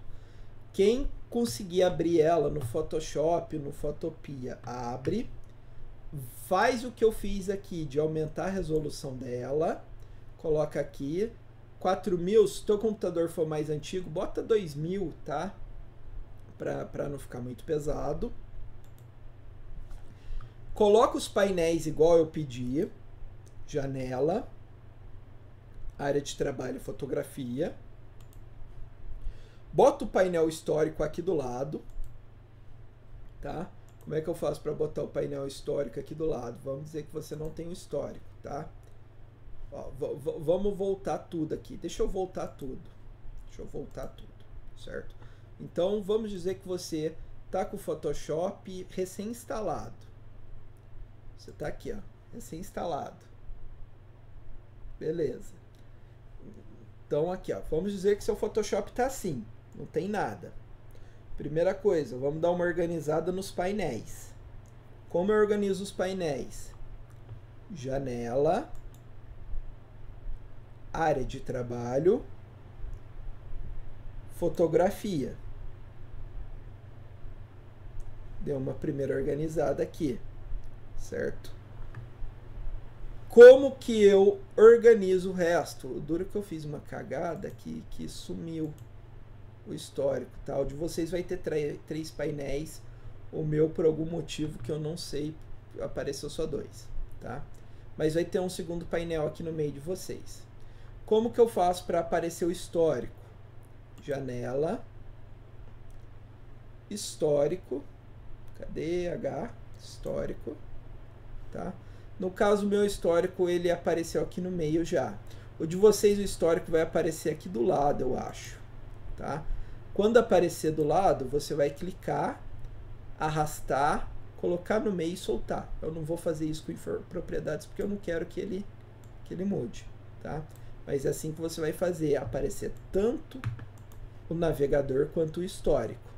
Quem conseguir abrir ela no Photoshop, no Photopea, abre, faz o que eu fiz aqui de aumentar a resolução dela, coloca aqui 4000, se teu computador for mais antigo, bota 2000, tá? Para não ficar muito pesado. Coloca os painéis igual eu pedi, janela, área de trabalho, fotografia. Bota o painel histórico aqui do lado, tá? Como é que eu faço para botar o painel histórico aqui do lado? Vamos dizer que você não tem o histórico, tá? Ó, vamos voltar tudo aqui. Deixa eu voltar tudo. Certo? Então vamos dizer que você tá com o Photoshop recém-instalado. Você tá aqui, ó, recém-instalado. Beleza. Então aqui, ó, vamos dizer que seu Photoshop tá assim, não tem nada. Primeira coisa, vamos dar uma organizada nos painéis. Como eu organizo os painéis? Janela, área de trabalho, fotografia. Deu uma primeira organizada aqui, certo? Como que eu organizo o resto? O duro que eu fiz uma cagada que sumiu o histórico, tá? O de vocês vai ter 3 painéis. O meu, por algum motivo que eu não sei, apareceu só 2, tá? Mas vai ter um segundo painel aqui no meio de vocês. Como que eu faço para aparecer o histórico? Janela, histórico, cadê H? Histórico, tá? No caso, o meu histórico, ele apareceu aqui no meio já. O de vocês, o histórico vai aparecer aqui do lado, eu acho, tá? Quando aparecer do lado, você vai clicar, arrastar, colocar no meio e soltar. Eu não vou fazer isso com propriedades porque eu não quero que ele mude, tá? Mas é assim que você vai fazer, aparecer tanto o navegador quanto o histórico.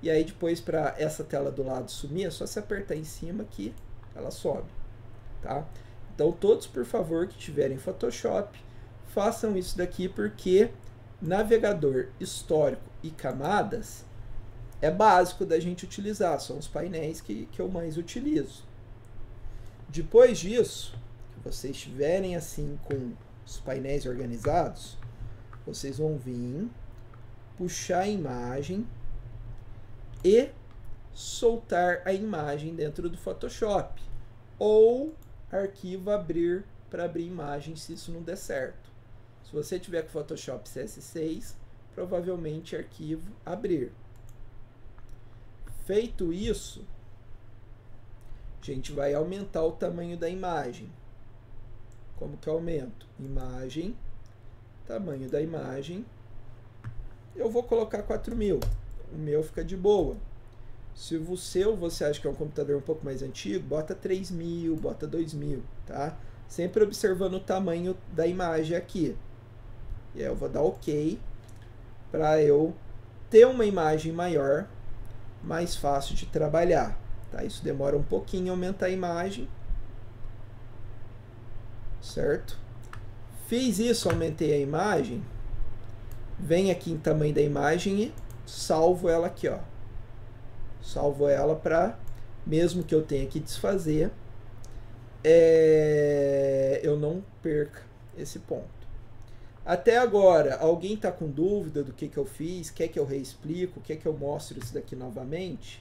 E aí depois, para essa tela do lado sumir, é só você apertar em cima que ela sobe, tá? Então todos, por favor, que tiverem Photoshop, façam isso daqui, porque navegador, histórico e camadas é básico da gente utilizar, são os painéis que eu mais utilizo. Depois disso, que vocês estiverem assim com os painéis organizados, vocês vão vir, puxar a imagem e soltar a imagem dentro do Photoshop, ou arquivo abrir para abrir imagem se isso não der certo. Se você tiver com Photoshop CS6, provavelmente arquivo abrir. Feito isso, a gente vai aumentar o tamanho da imagem. Como que eu aumento? Imagem, tamanho da imagem. Eu vou colocar 4000. O meu fica de boa. Se o seu você acha que é um computador um pouco mais antigo, bota 3000, bota 2000, tá? Sempre observando o tamanho da imagem aqui. E aí eu vou dar OK para eu ter uma imagem maior, mais fácil de trabalhar. Tá? Isso demora um pouquinho aumentar a imagem. Certo? Fiz isso, aumentei a imagem. Vem aqui em tamanho da imagem e salvo ela aqui, ó. Salvo ela para, mesmo que eu tenha que desfazer, eu não perca esse ponto. Até agora, alguém está com dúvida do que eu fiz? Quer que eu reexplico? Quer que eu mostre isso daqui novamente?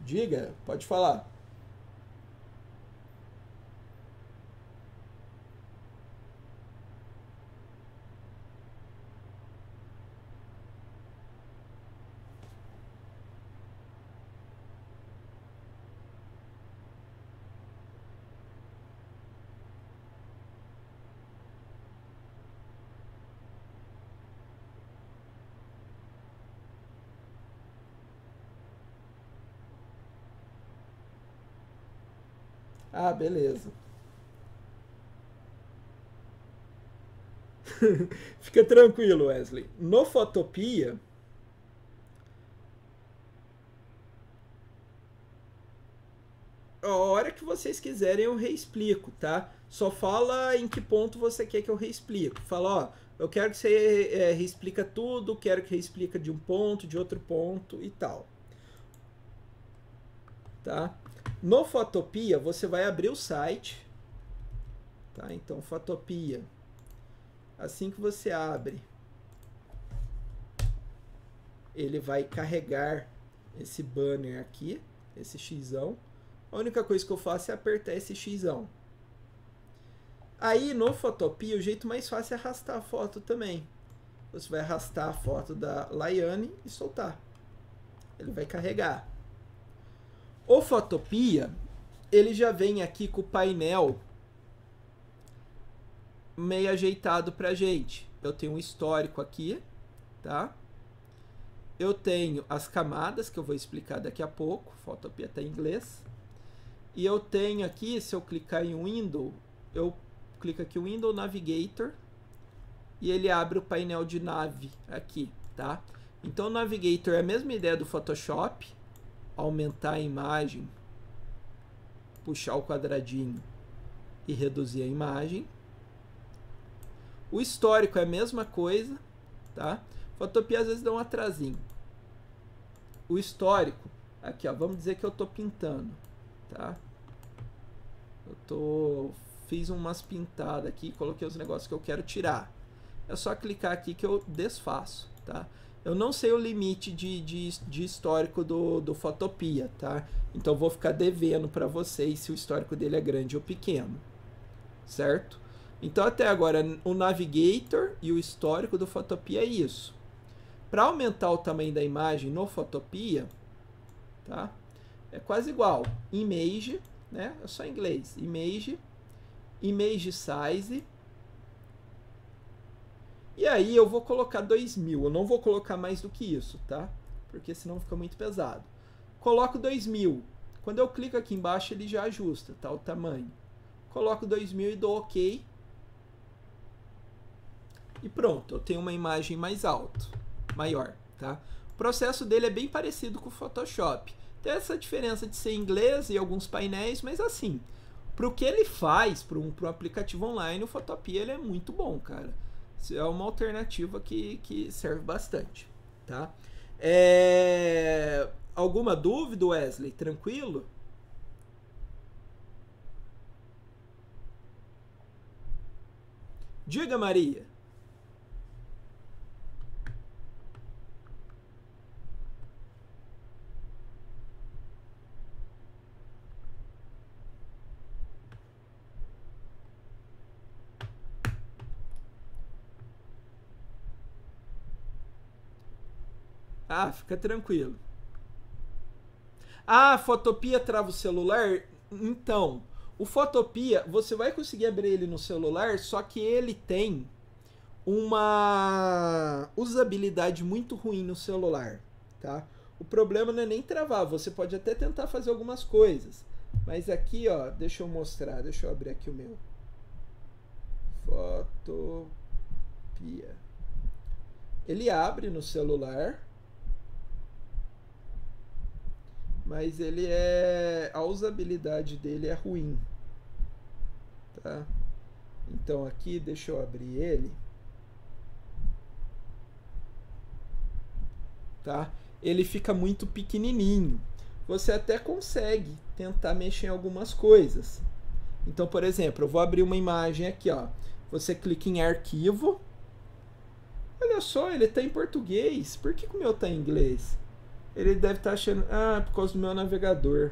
Diga, pode falar. Ah, beleza. Fica tranquilo, Wesley. No Fotopia, a hora que vocês quiserem eu reexplico, tá? Só fala em que ponto você quer que eu reexplico. Fala, ó, eu quero que você reexplica tudo, quero que reexplica de um ponto, de outro ponto e tal. Tá? No Fotopia, você vai abrir o site. Tá? Então, Fotopia. Assim que você abre, ele vai carregar esse banner aqui, esse xão. A única coisa que eu faço é apertar esse xão. Aí no Fotopia, o jeito mais fácil é arrastar a foto também. Você vai arrastar a foto da Laiane e soltar. Ele vai carregar. O Fotopia, ele já vem aqui com o painel meio ajeitado pra gente. Eu tenho um histórico aqui, tá? Eu tenho as camadas, que eu vou explicar daqui a pouco. Fotopia tá em inglês. E eu tenho aqui, se eu clicar em Window, eu clico aqui Window Navigator e ele abre o painel de nave aqui, tá? Então o Navigator é a mesma ideia do Photoshop, aumentar a imagem, puxar o quadradinho e reduzir a imagem. O histórico é a mesma coisa, tá? Fotopia às vezes dá um atrasinho. O histórico, aqui ó, vamos dizer que eu tô pintando, tá? Fiz umas pintadas aqui, coloquei os negócios que eu quero tirar. É só clicar aqui que eu desfaço, tá? Eu não sei o limite de histórico do Fotopia, tá? Então vou ficar devendo para vocês se o histórico dele é grande ou pequeno, certo? Então até agora o Navigator e o histórico do Fotopia é isso. Para aumentar o tamanho da imagem no Fotopia, tá? É quase igual. Image, né? É só em inglês. Image, Image Size. E aí eu vou colocar 2000. Eu não vou colocar mais do que isso, tá? Porque senão fica muito pesado. Coloco 2000. Quando eu clico aqui embaixo, ele já ajusta, tá? O tamanho. Coloco 2000 e dou OK. E pronto, eu tenho uma imagem mais alta, maior, tá? O processo dele é bem parecido com o Photoshop. Tem essa diferença de ser em inglês e alguns painéis, mas assim, para o que ele faz, para um aplicativo online, o Fotopia ele é muito bom, cara. É uma alternativa que serve bastante, tá? Alguma dúvida, Wesley? Tranquilo? Diga, Maria. Ah, fica tranquilo. Ah, Fotopia trava o celular? Então, o Fotopia, você vai conseguir abrir ele no celular, só que ele tem uma usabilidade muito ruim no celular, tá? O problema não é nem travar, você pode até tentar fazer algumas coisas. Mas aqui, ó, deixa eu mostrar, deixa eu abrir aqui o meu. Fotopia. Ele abre no celular, mas ele é... a usabilidade dele é ruim, tá? Então aqui, deixa eu abrir ele. Tá? Ele fica muito pequenininho. Você até consegue tentar mexer em algumas coisas. Então, por exemplo, eu vou abrir uma imagem aqui, ó. Você clica em arquivo. Olha só, ele está em português. Por que o meu está em inglês? Ele deve estar achando... Ah, por causa do meu navegador.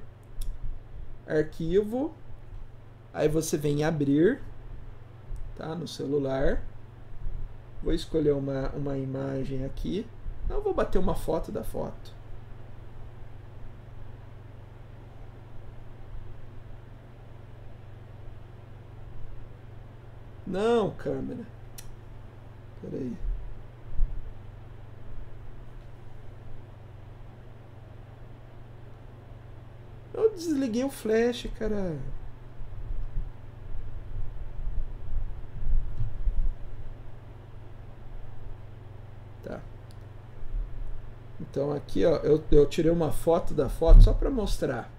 Arquivo. Aí você vem em abrir. Tá? No celular. Vou escolher uma imagem aqui. Eu vou bater uma foto da foto. Não, câmera. Peraí. Eu desliguei o flash, cara. Tá. Então aqui, ó, eu tirei uma foto da foto só para mostrar.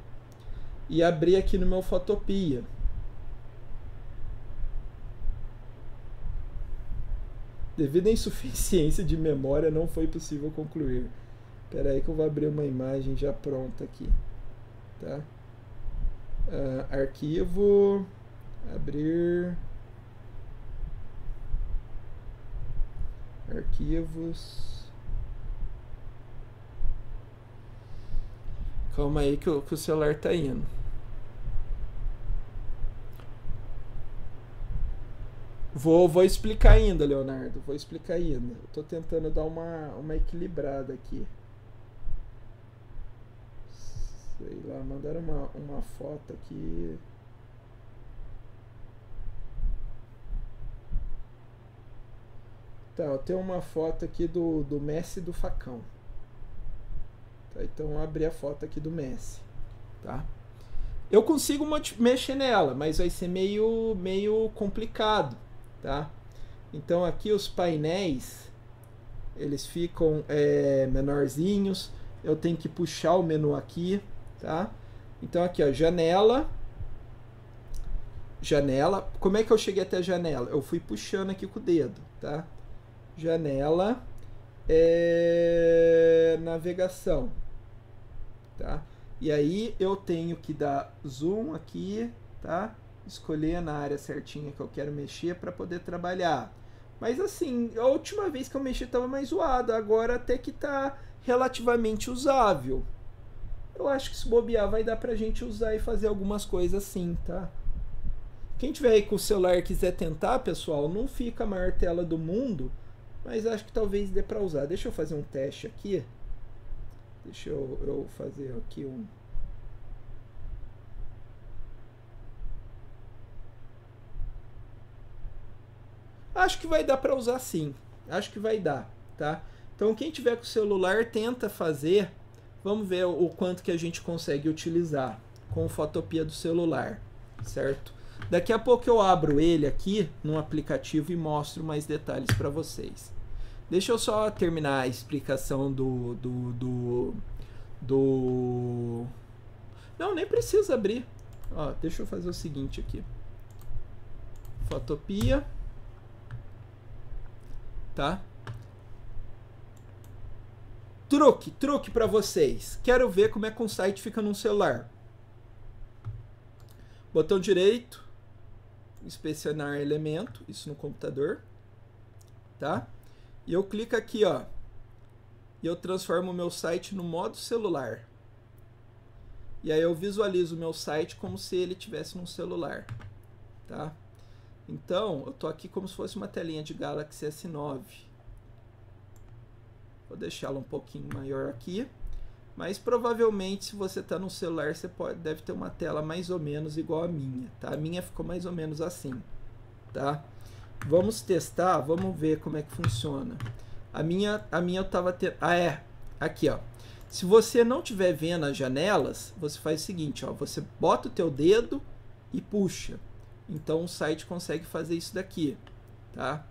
E abri aqui no meu Fotopia. Devido à insuficiência de memória, não foi possível concluir. Espera aí que eu vou abrir uma imagem já pronta aqui. Tá? Arquivo. Abrir. Arquivos. Calma aí que o celular tá indo. Vou explicar ainda, Leonardo. Vou explicar ainda. Eu tô tentando dar uma equilibrada aqui. Sei lá, mandaram uma foto aqui. Tá, eu tenho uma foto aqui do Messi do facão. Tá, então eu abri a foto aqui do Messi. Tá? Eu consigo mexer nela, mas vai ser meio complicado. Tá? Então aqui os painéis eles ficam menorzinhos. Eu tenho que puxar o menu aqui, tá? Então aqui, ó, janela. Janela. Como é que eu cheguei até a janela? Eu fui puxando aqui com o dedo, tá? Janela. Navegação, tá? E aí eu tenho que dar zoom aqui, tá? Escolher na área certinha que eu quero mexer para poder trabalhar. Mas assim, a última vez que eu mexi estava mais zoado, agora até que tá relativamente usável. Eu acho que se bobear vai dar pra gente usar e fazer algumas coisas assim, tá? Quem tiver aí com o celular e quiser tentar, pessoal, não fica a maior tela do mundo, mas acho que talvez dê pra usar. Deixa eu fazer um teste aqui. Deixa eu fazer aqui um... Acho que vai dar para usar sim. Acho que vai dar, tá? Então quem tiver com o celular tenta fazer. Vamos ver o quanto que a gente consegue utilizar com o Fotopia do celular, certo? Daqui a pouco eu abro ele aqui no aplicativo e mostro mais detalhes para vocês. Deixa eu só terminar a explicação do... Não, nem precisa abrir. Ó, deixa eu fazer o seguinte aqui. Fotopia. Tá? Truque para vocês. Quero ver como é que um site fica num celular. Botão direito, inspecionar elemento, isso no computador, tá? E eu clico aqui, ó, e eu transformo o meu site no modo celular. E aí eu visualizo o meu site como se ele tivesse num celular, tá? Então, eu tô aqui como se fosse uma telinha de Galaxy S9. Vou deixar ela um pouquinho maior aqui. Mas provavelmente, se você está no celular, você deve ter uma tela mais ou menos igual a minha, tá? A minha ficou mais ou menos assim, tá? Vamos testar, vamos ver como é que funciona. A minha eu tava tendo... aqui, ó. Se você não estiver vendo as janelas, você faz o seguinte, ó. Você bota o teu dedo e puxa. Então, o site consegue fazer isso daqui, tá?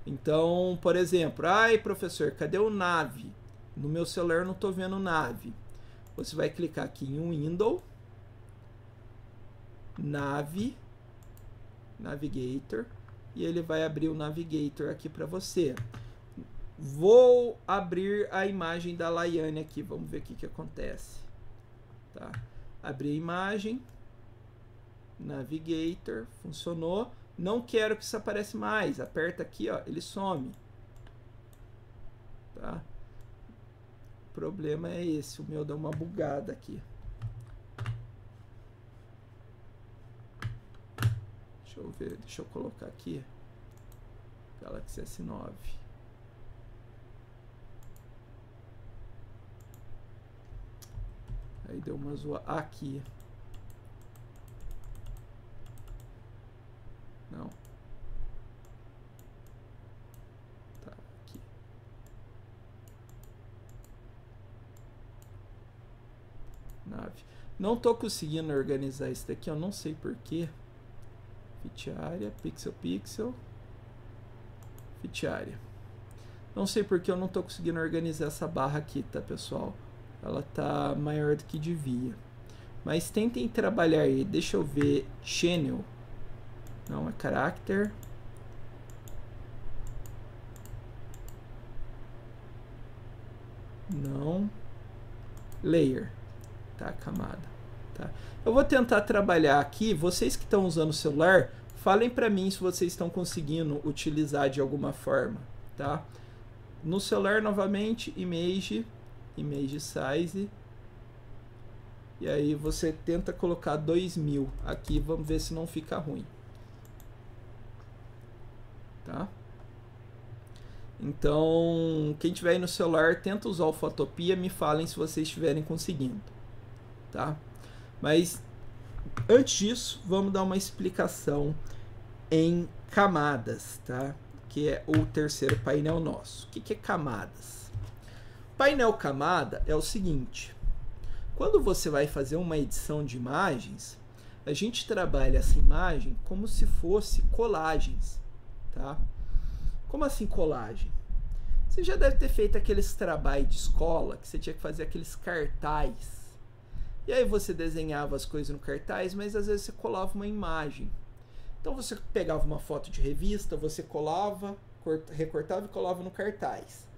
Então, por exemplo, ai, professor, cadê o Nave? No meu celular eu não estou vendo Nave. Você vai clicar aqui em Window, Navigator, e ele vai abrir o Navigator aqui para você. Vou abrir a imagem da Laiane aqui, vamos ver o que acontece. Tá? Abri a imagem, Navigator, funcionou. Não quero que isso apareça mais, aperta aqui, ó, ele some. Tá? O problema é esse, o meu deu uma bugada aqui. Deixa eu ver, deixa eu colocar aqui. Galaxy S9. Aí deu uma zoa aqui. Não. Tá, aqui. Nave. Não tô conseguindo organizar isso daqui, eu não sei porquê. Fit area, pixel, pixel. Fit area. Não sei porque eu não tô conseguindo organizar essa barra aqui, tá, pessoal? Ela tá maior do que devia. Mas tentem trabalhar aí. Deixa eu ver. Channel. Não, é character. Não. Layer. Tá, camada. Tá. Eu vou tentar trabalhar aqui. Vocês que estão usando o celular, falem para mim se vocês estão conseguindo utilizar de alguma forma, tá? No celular, novamente, image size. E aí você tenta colocar 2000 aqui, vamos ver se não fica ruim. Tá? Então, quem tiver aí no celular, tenta usar o Photopea, me falem se vocês estiverem conseguindo, tá? Mas antes disso, vamos dar uma explicação em camadas, tá? Que é o terceiro painel nosso. O que é camadas? Painel camada é o seguinte: quando você vai fazer uma edição de imagens, a gente trabalha essa imagem como se fosse colagens. Tá? Como assim colagem? Você já deve ter feito aqueles trabalhos de escola que você tinha que fazer aqueles cartaz. E aí você desenhava as coisas no cartaz, mas às vezes você colava uma imagem. Então você pegava uma foto de revista, você colava, recortava e colava no cartaz.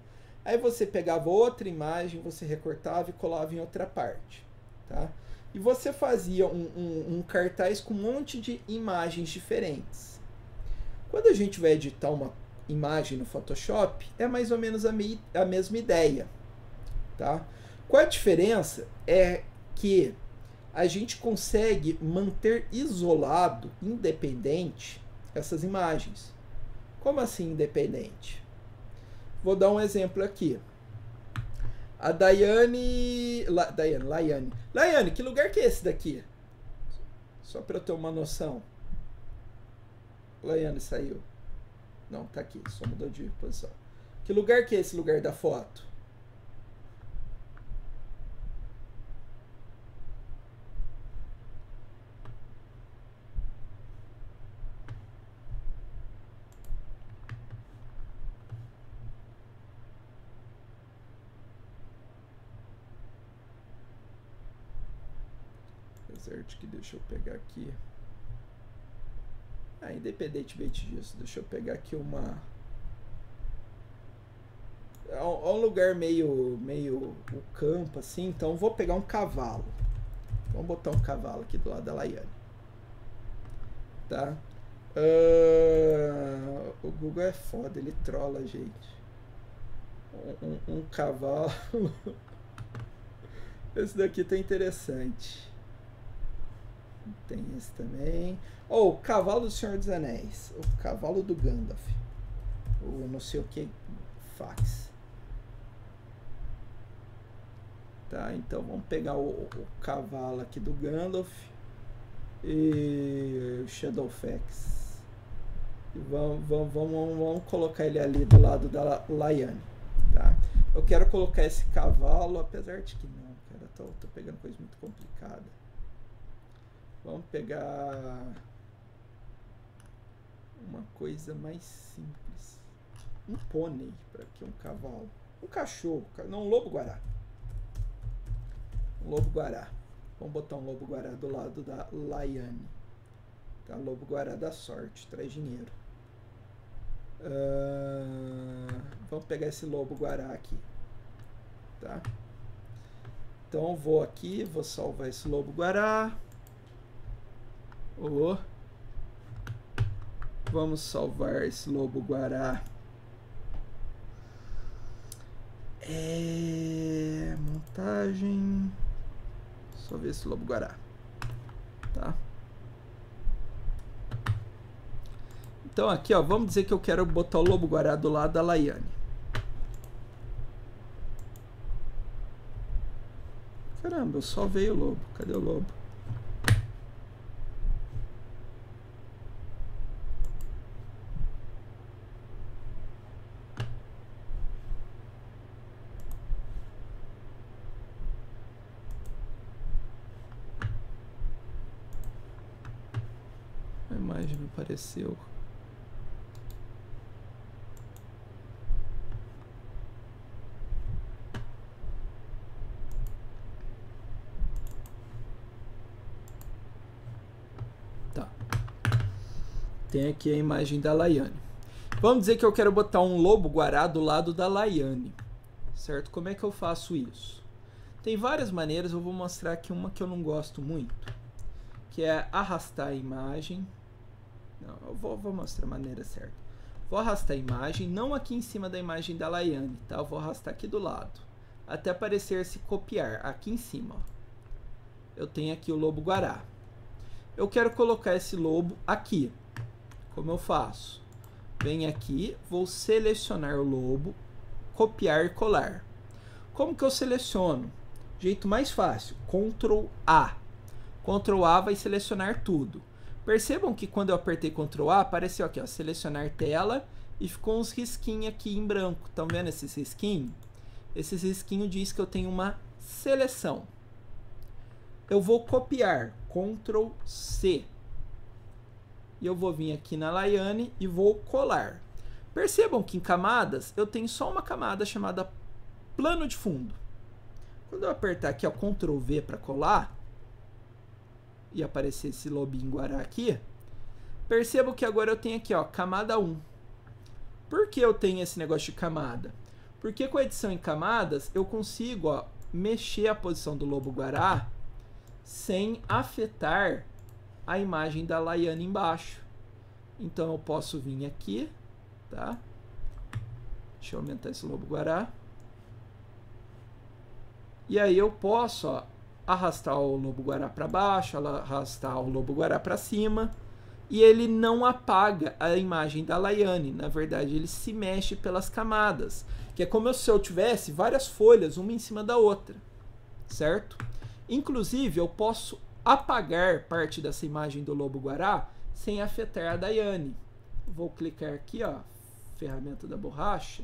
Aí você pegava outra imagem, você recortava e colava em outra parte. Tá? E você fazia um cartaz com um monte de imagens diferentes. Quando a gente vai editar uma imagem no Photoshop, é mais ou menos a mesma ideia. Tá? Qual a diferença? É que a gente consegue manter isolado, independente, essas imagens. Como assim independente? Vou dar um exemplo aqui. A Laiane, que lugar que é esse daqui? Só para eu ter uma noção. Laiane saiu. Não, tá aqui, só mudou de posição. Que lugar que é esse lugar da foto? Apesar de que deixa eu pegar aqui. Independentemente disso, deixa eu pegar aqui uma... É um lugar meio o campo, assim, então vou pegar um cavalo. Vamos botar um cavalo aqui do lado da Laiane. Tá? O Google é foda, ele trola a gente. Um cavalo. Esse daqui tá interessante. Tem esse também. O cavalo do Senhor dos Anéis. O cavalo do Gandalf. O não sei o que. Fax. Tá? Então vamos pegar o cavalo aqui do Gandalf e o Shadowfax. E vamos colocar ele ali do lado da Lyanne. Tá? Eu quero colocar esse cavalo, apesar de que não, cara, tô pegando coisa muito complicada. Vamos pegar uma coisa mais simples. Um pônei para aqui, um cavalo. Um cachorro, não, um lobo-guará. Um lobo-guará. Vamos botar um lobo-guará do lado da Lyanne. Tá? Lobo-guará da sorte, traz dinheiro. Vamos pegar esse lobo-guará aqui. Tá? Então eu vou aqui, vou salvar esse lobo-guará. Vamos salvar esse lobo-guará. Montagem. Só ver esse lobo-guará. Tá? Então aqui, ó, vamos dizer que eu quero botar o lobo-guará do lado da Lyanne. Caramba, eu só veio o lobo. Cadê o lobo? A imagem não apareceu. Tá. Tem aqui a imagem da Lyanne. Vamos dizer que eu quero botar um lobo-guará do lado da Lyanne. Certo? Como é que eu faço isso? Tem várias maneiras, eu vou mostrar aqui uma que eu não gosto muito, que é arrastar a imagem. Não, eu vou mostrar a maneira certa. Vou arrastar a imagem, não aqui em cima da imagem da Lyanne, tá? Eu vou arrastar aqui do lado, até aparecer esse copiar, aqui em cima. Ó. Eu tenho aqui o lobo-guará. Eu quero colocar esse lobo aqui. Como eu faço? Venho aqui, vou selecionar o lobo, copiar e colar. Como que eu seleciono? Jeito mais fácil, Ctrl A. Ctrl A vai selecionar tudo. Percebam que quando eu apertei Ctrl A, apareceu aqui, ó, selecionar tela, e ficou uns risquinhos aqui em branco. Estão vendo esses risquinhos? Esses risquinhos diz que eu tenho uma seleção. Eu vou copiar, Ctrl C. E eu vou vir aqui na Lyanne e vou colar. Percebam que em camadas, eu tenho só uma camada chamada plano de fundo. Quando eu apertar aqui, ó, Ctrl V para colar, e aparecer esse lobinho guará aqui, percebo que agora eu tenho aqui, ó, camada 1. Por que eu tenho esse negócio de camada? Porque com a edição em camadas, eu consigo, ó, mexer a posição do lobo-guará sem afetar a imagem da Lyanne embaixo. Então eu posso vir aqui, tá? Deixa eu aumentar esse lobo-guará. E aí eu posso, ó, arrastar o lobo-guará para baixo, arrastar o lobo-guará para cima, e ele não apaga a imagem da Lyanne. Na verdade, ele se mexe pelas camadas, que é como se eu tivesse várias folhas, uma em cima da outra, certo? Inclusive, eu posso apagar parte dessa imagem do lobo-guará sem afetar a Lyanne. Vou clicar aqui, ó, ferramenta da borracha.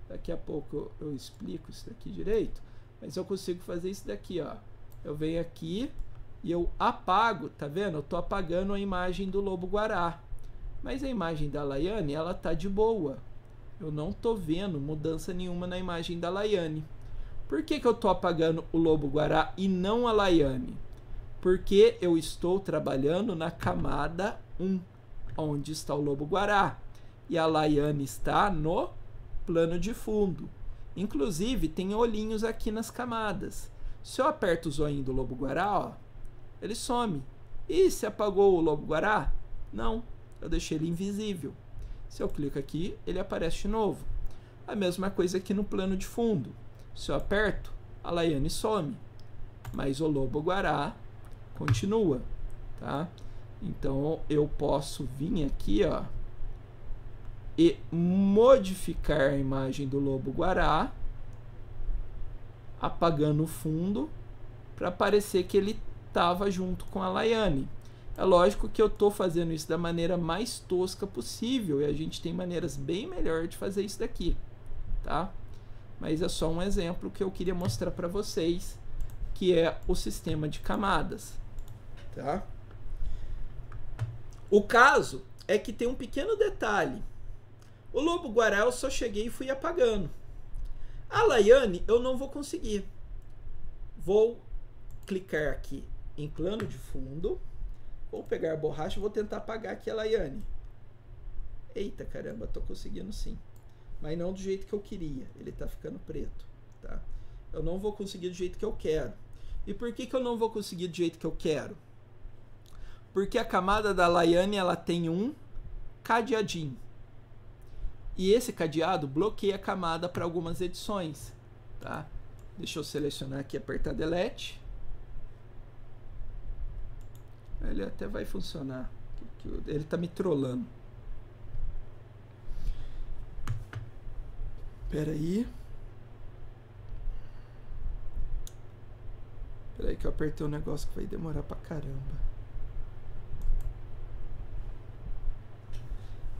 Daqui a pouco eu explico isso daqui direito. Mas eu consigo fazer isso daqui, ó. Eu venho aqui e eu apago, tá vendo? Eu tô apagando a imagem do lobo-guará. Mas a imagem da Lyanne, ela tá de boa. Eu não tô vendo mudança nenhuma na imagem da Lyanne. Por que que eu tô apagando o lobo-guará e não a Lyanne? Porque eu estou trabalhando na camada 1, onde está o lobo-guará. E a Lyanne está no plano de fundo. Inclusive, tem olhinhos aqui nas camadas. Se eu aperto o zoinho do lobo-guará, ó, ele some. E se apagou o lobo-guará? Não, eu deixei ele invisível. Se eu clico aqui, ele aparece de novo. A mesma coisa aqui no plano de fundo. Se eu aperto, a Lyanne some. Mas o lobo-guará continua, tá? Então, eu posso vir aqui, ó, e modificar a imagem do lobo-guará apagando o fundo para parecer que ele estava junto com a Laiane. É lógico que eu estou fazendo isso da maneira mais tosca possível e a gente tem maneiras bem melhores de fazer isso daqui, tá? Mas é só um exemplo que eu queria mostrar para vocês, que é o sistema de camadas, tá? O caso é que tem um pequeno detalhe. O lobo-guará eu só cheguei e fui apagando. A Laiane eu não vou conseguir. Vou clicar aqui em plano de fundo. Vou pegar a borracha e vou tentar apagar aqui a Laiane. Eita caramba, tô conseguindo sim. Mas não do jeito que eu queria. Ele tá ficando preto, tá? Eu não vou conseguir do jeito que eu quero. E por que eu não vou conseguir do jeito que eu quero? Porque a camada da Laiane, ela tem um cadeadinho. E esse cadeado bloqueia a camada para algumas edições, tá? Deixa eu selecionar aqui e apertar Delete. Ele até vai funcionar. Ele tá me trollando. Espera aí. Espera aí que eu apertei um negócio que vai demorar pra caramba.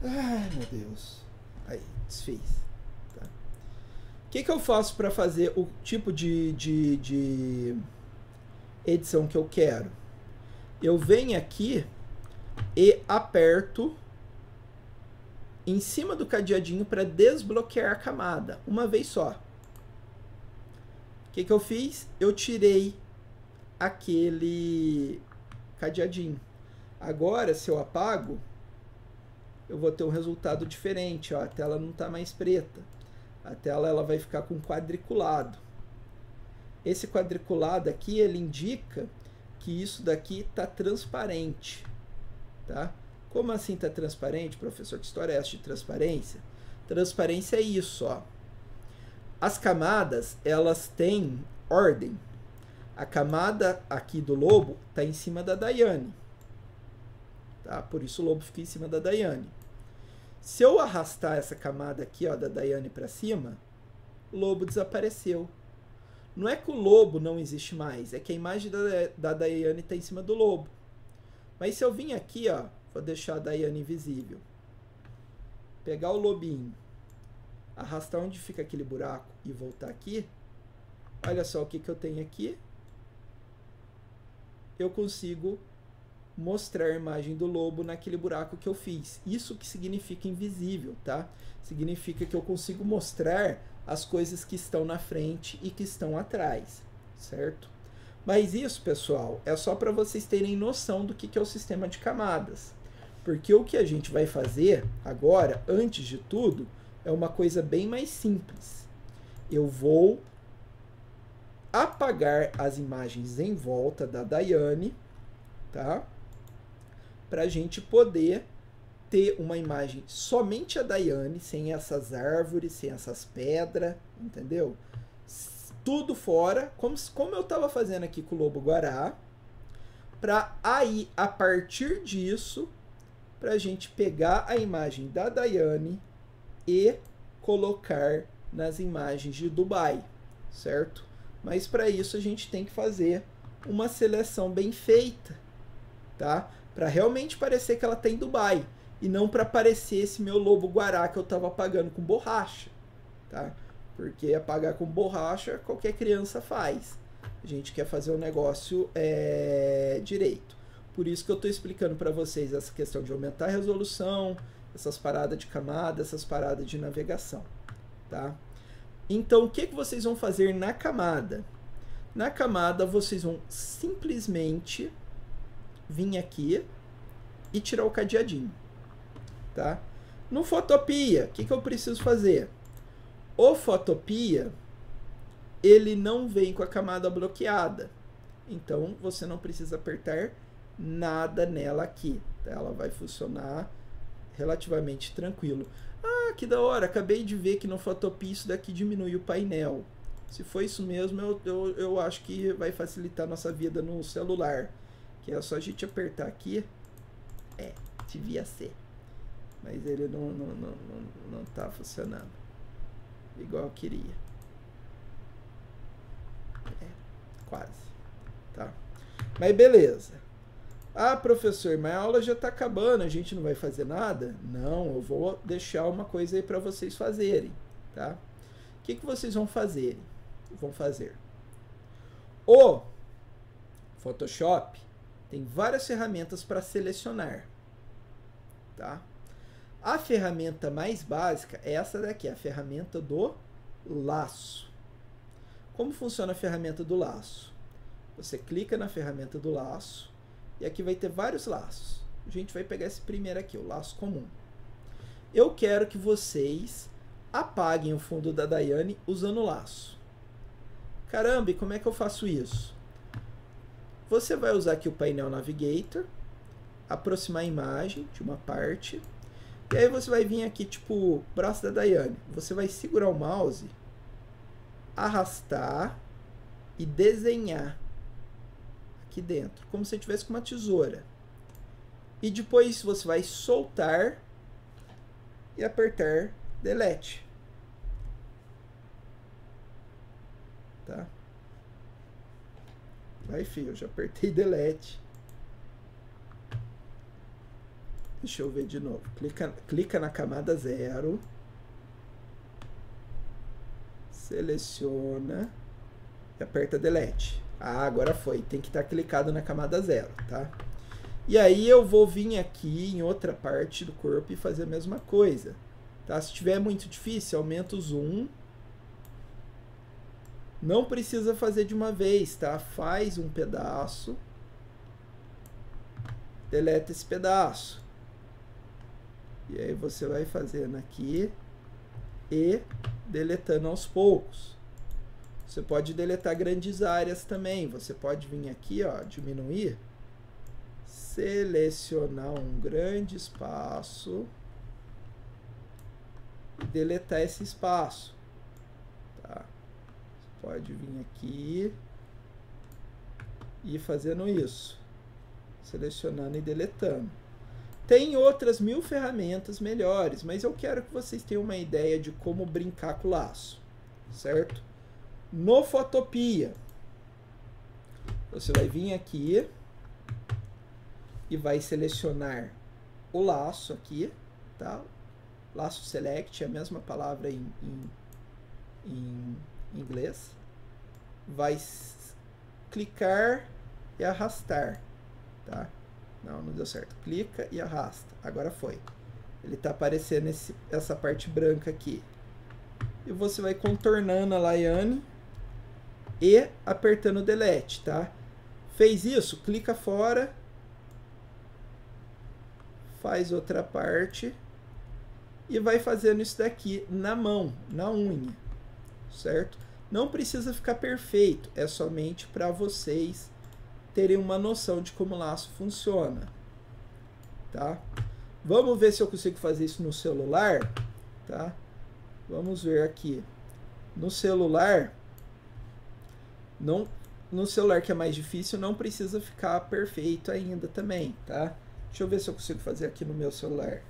Ai, meu Deus. Aí, desfiz. Tá. O que eu faço para fazer o tipo de edição que eu quero? Eu venho aqui e aperto em cima do cadeadinho para desbloquear a camada, uma vez só. O que eu fiz? Eu tirei aquele cadeadinho. Agora, se eu apago, eu vou ter um resultado diferente, ó. A tela não está mais preta. A tela ela vai ficar com quadriculado. Esse quadriculado aqui, ele indica que isso daqui está transparente, tá? Como assim está transparente, professor? Que história é essa de transparência? Transparência é isso, ó. As camadas, elas têm ordem. A camada aqui do lobo está em cima da Daiane. Tá? Por isso o lobo fica em cima da Daiane. Se eu arrastar essa camada aqui, ó, da Daiane para cima, o lobo desapareceu. Não é que o lobo não existe mais, é que a imagem da Daiane está em cima do lobo. Mas se eu vim aqui, ó, vou deixar a Daiane invisível, pegar o lobinho, arrastar onde fica aquele buraco e voltar aqui, olha só o que eu tenho aqui. Eu consigo mostrar a imagem do lobo naquele buraco que eu fiz. Isso que significa invisível, tá? Significa que eu consigo mostrar as coisas que estão na frente e que estão atrás, certo? Mas isso, pessoal, é só para vocês terem noção do que é o sistema de camadas. Porque o que a gente vai fazer agora, antes de tudo, é uma coisa bem mais simples. Eu vou apagar as imagens em volta da Daiane, tá? Para a gente poder ter uma imagem somente a Daiane, sem essas árvores, sem essas pedras, entendeu? Tudo fora, como eu estava fazendo aqui com o lobo-guará, para aí, a partir disso, para a gente pegar a imagem da Daiane e colocar nas imagens de Dubai, certo? Mas para isso a gente tem que fazer uma seleção bem feita, tá? Para realmente parecer que ela tem Dubai e não para parecer esse meu lobo-guará que eu estava apagando com borracha, tá? Porque apagar com borracha qualquer criança faz. A gente quer fazer o negócio direito. Por isso que eu estou explicando para vocês essa questão de aumentar a resolução, essas paradas de camada, essas paradas de navegação, tá? Então, o que vocês vão fazer na camada? Na camada, vocês vão simplesmente vir aqui e tirar o cadeadinho, tá? No Photopea, o que eu preciso fazer? O Photopea, ele não vem com a camada bloqueada. Então, você não precisa apertar nada nela aqui. Ela vai funcionar relativamente tranquilo. Ah, que da hora, acabei de ver que no Photopea isso daqui diminui o painel. Se for isso mesmo, eu acho que vai facilitar a nossa vida no celular. Que é só a gente apertar aqui. Devia ser. Mas ele não tá funcionando igual eu queria. Quase. Tá? Mas beleza. Ah, professor, mas a aula já está acabando, a gente não vai fazer nada? Não, eu vou deixar uma coisa aí para vocês fazerem. Tá? O que vocês vão fazer? O Photoshop tem várias ferramentas para selecionar. Tá? A ferramenta mais básica é essa daqui, a ferramenta do laço. Como funciona a ferramenta do laço? Você clica na ferramenta do laço e aqui vai ter vários laços. A gente vai pegar esse primeiro aqui, o laço comum. Eu quero que vocês apaguem o fundo da Daiane usando o laço. Caramba, e como é que eu faço isso? Você vai usar aqui o painel Navigator, aproximar a imagem de uma parte, e aí você vai vir aqui, tipo, braço da Daiane. Você vai segurar o mouse, arrastar e desenhar aqui dentro, como se tivesse com uma tesoura. E depois você vai soltar e apertar Delete. Tá? Vai, filho, eu já apertei Delete. Deixa eu ver de novo. Clica na camada 0. Seleciona e aperta Delete. Ah, agora foi. Tem que estar clicado na camada 0, tá? E aí eu vou vir aqui em outra parte do corpo e fazer a mesma coisa. Tá? Se estiver muito difícil, aumenta o zoom. Não precisa fazer de uma vez, tá? Faz um pedaço. Deleta esse pedaço. E aí você vai fazendo aqui e deletando aos poucos. Você pode deletar grandes áreas também. Você pode vir aqui, ó, diminuir, selecionar um grande espaço e deletar esse espaço. Tá? Você pode vir aqui e ir fazendo isso, selecionando e deletando. Tem outras 1000 ferramentas melhores, mas eu quero que vocês tenham uma ideia de como brincar com o laço, certo? No Photopea, você vai vir aqui e vai selecionar o laço aqui, tá? Laço Select é a mesma palavra em inglês. Vai clicar e arrastar, tá? Não deu certo. Clica e arrasta. Agora foi. Ele está aparecendo essa parte branca aqui. E você vai contornando a Daiane e apertando Delete, tá? Fez isso? Clica fora. Faz outra parte. E vai fazendo isso daqui na mão, na unha. Certo? Não precisa ficar perfeito. É somente para vocês terem uma noção de como o laço funciona, tá? Vamos ver se eu consigo fazer isso no celular, tá? Vamos ver aqui. No celular, no celular que é mais difícil, não precisa ficar perfeito ainda também, tá? Deixa eu ver se eu consigo fazer aqui no meu celular.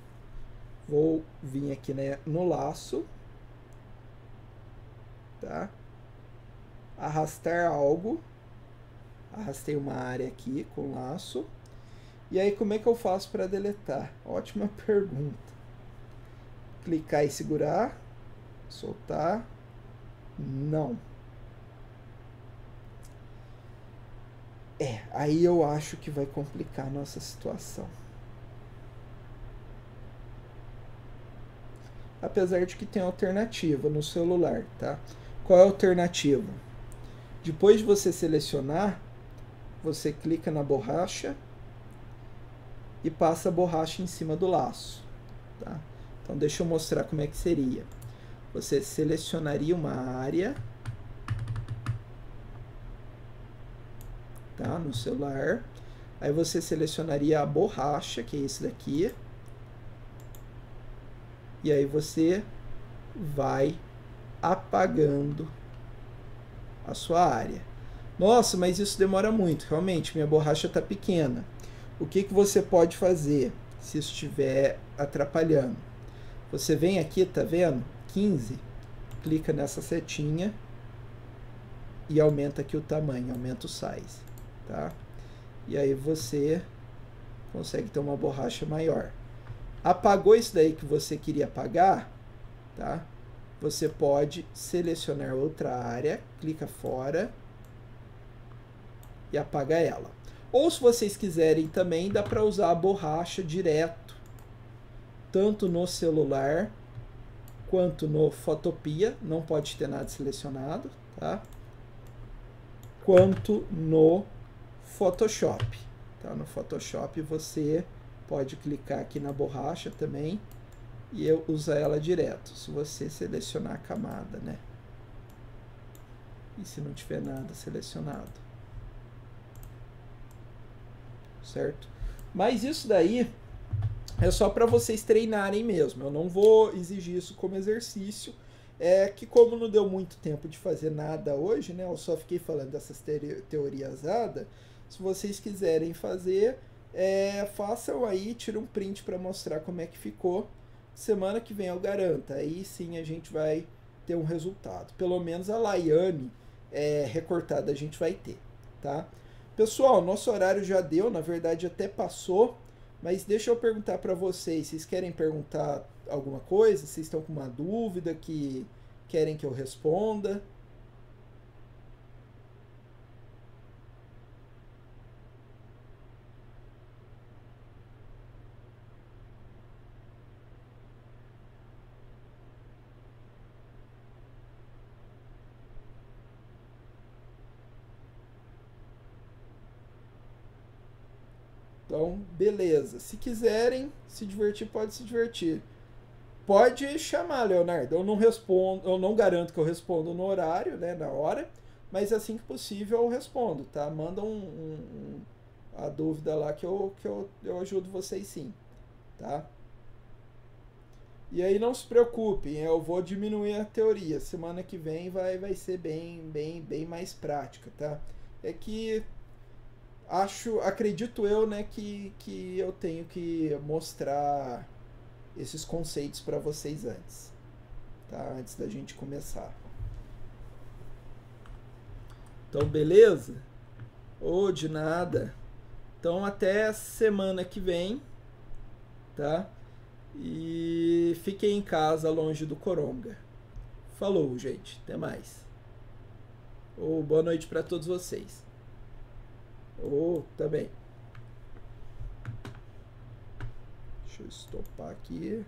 Vou vir aqui, né, no laço, tá? Arrastar algo. Arrastei uma área aqui com laço. E aí, como é que eu faço para deletar? Ótima pergunta. Clicar e segurar. Soltar. Não. Aí eu acho que vai complicar a nossa situação. Apesar de que tem alternativa no celular, tá? Qual é a alternativa? Depois de você selecionar, você clica na borracha e passa a borracha em cima do laço, tá? Então deixa eu mostrar como é que seria. Você selecionaria uma área, tá? No celular. Aí você selecionaria a borracha, que é esse daqui. E aí você vai apagando a sua área. Nossa, mas isso demora muito. Realmente, minha borracha está pequena. O que você pode fazer se isso estiver atrapalhando? Você vem aqui, tá vendo? 15. Clica nessa setinha. e aumenta aqui o tamanho, aumenta o size, tá? E aí você consegue ter uma borracha maior. Apagou isso daí que você queria apagar, tá? Você pode selecionar outra área, clica fora e apaga ela. Ou se vocês quiserem também, dá para usar a borracha direto, tanto no celular quanto no Photopea, não pode ter nada selecionado, tá? Quanto no Photoshop. Tá? No Photoshop você pode clicar aqui na borracha também e eu usar ela direto, se você selecionar a camada, né? E se não tiver nada selecionado. Certo? Mas isso daí é só para vocês treinarem mesmo. Eu não vou exigir isso como exercício. É que como não deu muito tempo de fazer nada hoje, né? Eu só fiquei falando dessas teoriazadas. Se vocês quiserem fazer, façam aí, tira um print para mostrar como é que ficou. Semana que vem eu garanto. Aí sim a gente vai ter um resultado. Pelo menos a Laiane recortada a gente vai ter, tá? Pessoal, nosso horário já deu, na verdade até passou. Mas deixa eu perguntar para vocês querem perguntar alguma coisa? Vocês estão com uma dúvida que querem que eu responda? Então, beleza. Se quiserem se divertir, pode se divertir. Pode chamar, Leonardo. Eu não respondo, eu não garanto que eu respondo no horário, né, na hora, mas assim que possível eu respondo, tá? Manda a dúvida lá que eu ajudo vocês sim, tá? E aí não se preocupem, eu vou diminuir a teoria. Semana que vem vai ser bem mais prática, tá? É que acredito eu, né, que eu tenho que mostrar esses conceitos para vocês antes, tá? Antes da gente começar. Então, beleza? Ô, de nada. Então, até semana que vem, tá? E fiquem em casa, longe do coronga. Falou, gente. Até mais. Ô, boa noite para todos vocês. Ô, também. Deixa eu estopar aqui.